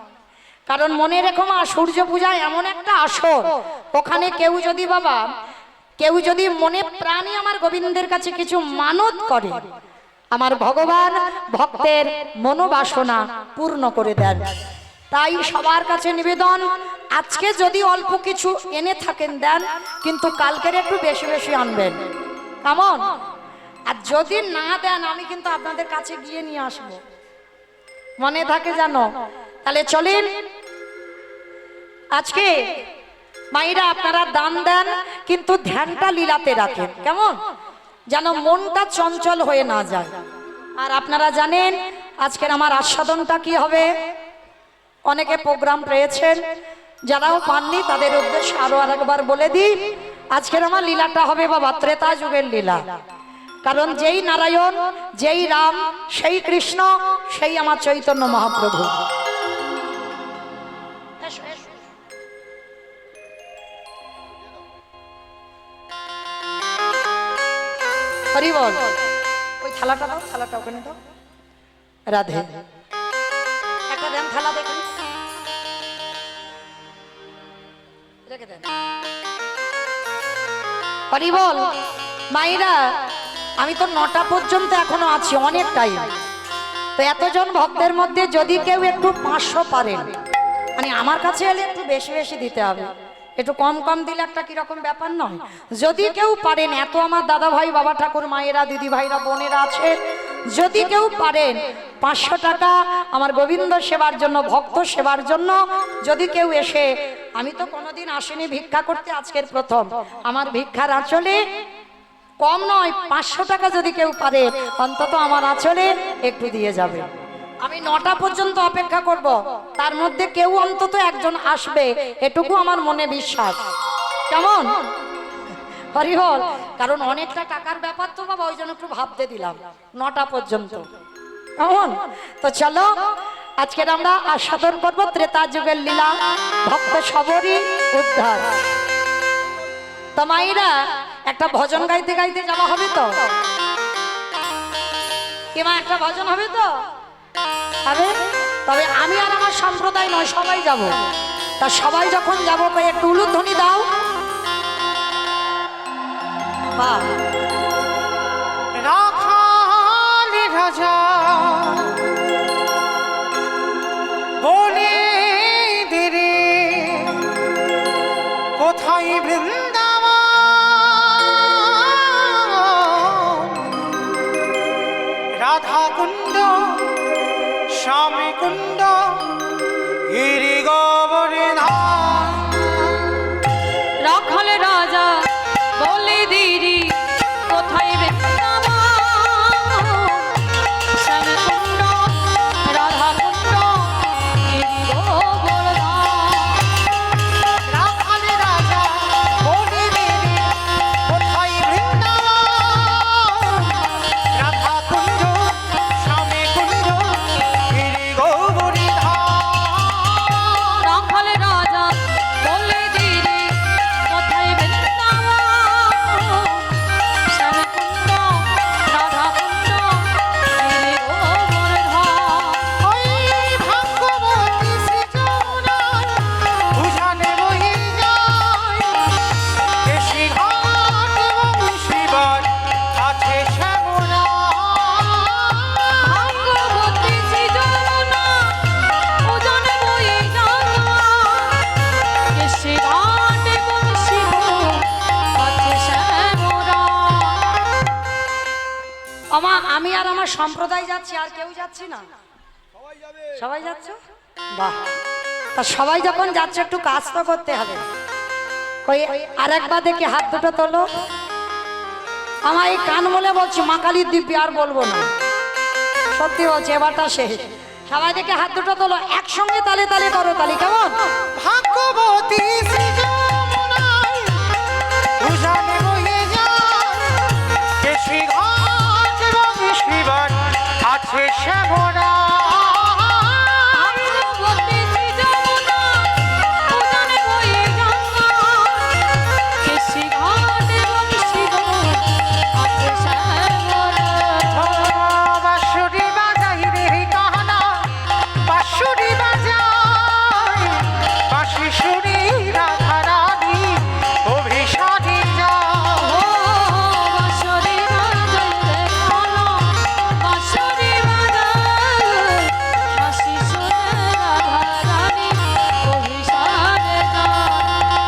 কারণ মনে রেখো মা, সূর্য পূজায় এমন একটা আসর, ওখানে কেউ যদি বাবা, কেউ যদি মনে প্রাণে আমার গোবিন্দের কাছে কিছু মানত করে, আমার ভগবান ভক্তের মনোবাসনা পূর্ণ করে দেন। তাই সবার কাছে নিবেদন, আজকে যদি অল্প কিছু এনে থাকেন দেন, কিন্তু কালকের একটু বেশি বেশি আনবেন, কেমন? আর যদি না দেন, আমি কিন্তু আপনাদের কাছে গিয়ে নিয়ে আসবো, মনে থাকে জানো। তাহলে চলেন আজকে মায়েরা, আপনারা দান দেন, কিন্তু ধ্যানটা লীলাতে রাখেন, কেমন? যেন মনটা চঞ্চল হয়ে না যায়। আর আপনারা জানেন আজকের আমার আস্বাদনটা কি হবে। অনেকে প্রোগ্রাম পেয়েছেন, যারাও পাননি তাদের উদ্দেশ্যে আরো আরেকবার বলে দিই, আজকের আমার লীলাটা হবে বাবা ত্রেতা যুগের লীলা। কারণ যেই নারায়ণ, যেই রাম, সেই কৃষ্ণ, সেই আমার চৈতন্য মহাপ্রভু। হরি বল। ওই থালাটা দাও, থালাটা ওখানে দাও। রাধে। একটা দেন থালা, দেখুন রেখে দেন। হরি বল। মায়েরা, আমি তো 9টা পর্যন্ত এখনো আছি, অনেক টাইম। তো এতজন ভক্তের মধ্যে যদি কেউ একটু 500 পারেন, মানে আমার কাছে এলে একটু বেশি বেশি দিতে হবে, একটু কম কম দিলে একটা কিরকম ব্যাপার নয়। যদি কেউ পারেন, এত আমার দাদা ভাই, বাবা ঠাকুর, মায়েরা, দিদি ভাইরা, বোনেরা আছে, যদি কেউ পারেন 500 টাকা আমার গোবিন্দ সেবার জন্য, ভক্ত সেবার জন্য যদি কেউ এসে, আমি তো কোনোদিন আসিনি ভিক্ষা করতে, আজকের প্রথম, আমার ভিক্ষার আঁচলে কম নয় 500 টাকা যদি কেউ পারে অন্তত আমার আঁচলে একটু দিয়ে যাবে। আমি 9টা পর্যন্ত অপেক্ষা করব, তার মধ্যে কেউ অন্তত একজন আসবে, এটুকু আমার মনে বিশ্বাস। কেমন? হরিহর, কারণ অনেকটা টাকার ব্যাপার তো বাবা, ওই জন্য একটু ভাবতে দিলাম 9টা পর্যন্ত। কেমন? তো চলো আজকের আমরা আস্বাদন করব ত্রেতা যুগের লীলা, ভক্ত সবরই উদ্ধার। তো মাইরা একটা ভজন গাইতে গাইতে যাওয়া হবে তো, কিমা একটা ভজন হবে তো হবে। তবে আমি আর আমার সম্প্রদায় নয়, সবাই যাব। তা সবাই যখন যাবো একটু উলুধ্বনি দাও। বাহ, রাখালে রাজা বলে দিরে কোথায় বৃন্দাবন, রাধা কুণ্ড স্বামী কুণ্ড গিরি গোবর্ধন। রাখাল রাজা বলে দিরি কোথায় বৃন্দাবন, শ্যামকুণ্ড রাধাকুণ্ড গিরি গোবর্ধন। রাখালে রাজা বলে দিরে কোথায় বৃন্দাবন, রাধা কুণ্ড স্বামী কুণ্ড গিরি গোবর্ধন। রাখাল রাজা বলে দিরি কোথায় বৃন্দাবন, শ্যামকুণ্ড রাধাকুণ্ড গিরি গোবর্ধন। ওই ভাগ্যবতী শ্রী যমুনার উজানে বহি যায়, কেশি ঘাট এবং শিবার আছে শ্যামলা। ভাগ্যবতী শ্রী যমুনা উজানে বয়ে যায়, কেশি ঘাট এবং শিব আছে শ্যামরা। আমা আমি আর আমার সম্প্রদায় যাচ্ছি, আর কেউ যাচ্ছি না? সবাই যাচ্ছে? বাহ, তা সবাই যখন যাচ্ছে একটু কাজ তো করতে হবে। কই আরেকবার দেখি হাত দুটো তোলো। আমার এই কান বলে বলছি, মা কালীর দিব্যি আর বলবো না, সত্যি বলছি, এবারটা শেষ। সবাই দেখে হাত দুটো তোলো, একসঙ্গে তালে তালে করো তালি। কেমন? ভাগ্যবতী শ্রী যমুনার উজানে বহি যায়, কেশি ঘাট এবং শিবার আছে শ্যামলা। ভাগ্যবতী শ্রী যমুনা উজানে বয়ে যায়, কেশি ঘাট এবং শিব আছে শ্যামরা। বাঁশুরি বাজাই রে কাহানা, বাঁশুরি বাজাই, বাঁশি শুনি রাধা রানী অভিসারী যায়। বাঁশরি বাজাই রে কানা, বাঁশরি বাজাই, বাঁশি শুনে রাধা রানী অভিসারে যায়।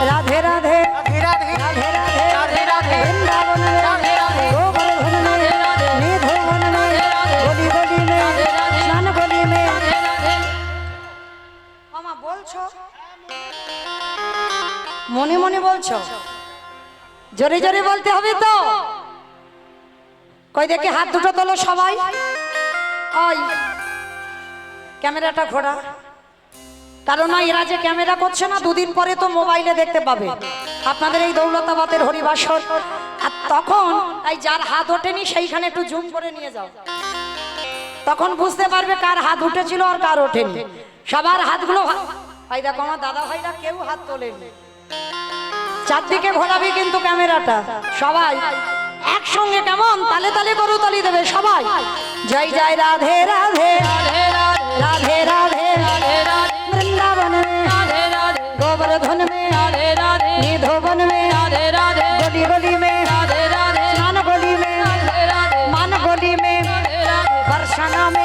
রাধে রাধে রাধে রাধে রাধে রাধে রাধে রাধে বৃন্দাবন में राधे राधे गोवर्धन में निधोवन में गली गली में स्नान गली में। মামা বলছো, মনে মনে বলছো, জোরে জোরে বলতে হবে তো। কই দেখে হাত দুটো তোলো সবাই। ওই ক্যামেরাটা ঘোরা, কারণ না এরা যে ক্যামেরা করছে না, দুদিন পরে তো মোবাইলে দেখতে পাবে আপনাদের এই দৌলতাবাদের হরিবাসর। আর তখন এই যার হাত ওঠেনি সেইখানে একটু জুম করে নিয়ে যাও, তখন বুঝতে পারবে কার হাত উঠেছিল আর কার ওঠেনি। সবার হাতগুলো ভাই দেখো, আমার দাদা ভাইরা কেউ হাত তোলেনি। চারদিকে ঘোরাবি কিন্তু ক্যামেরাটা, সবাই একসঙ্গে কেমন তালে তালে করু তালি দেবে সবাই। জয় জয় রাধে রাধে রাধে রাধে राधे राधे राधे राधे वृंदावन में राधे राधे गोवर्धन में राधे राधे निधोवन में राधे राधे गली गली में राधे राधे स्नान गली में राधे राधे मान गली में राधे राधे बरसाना में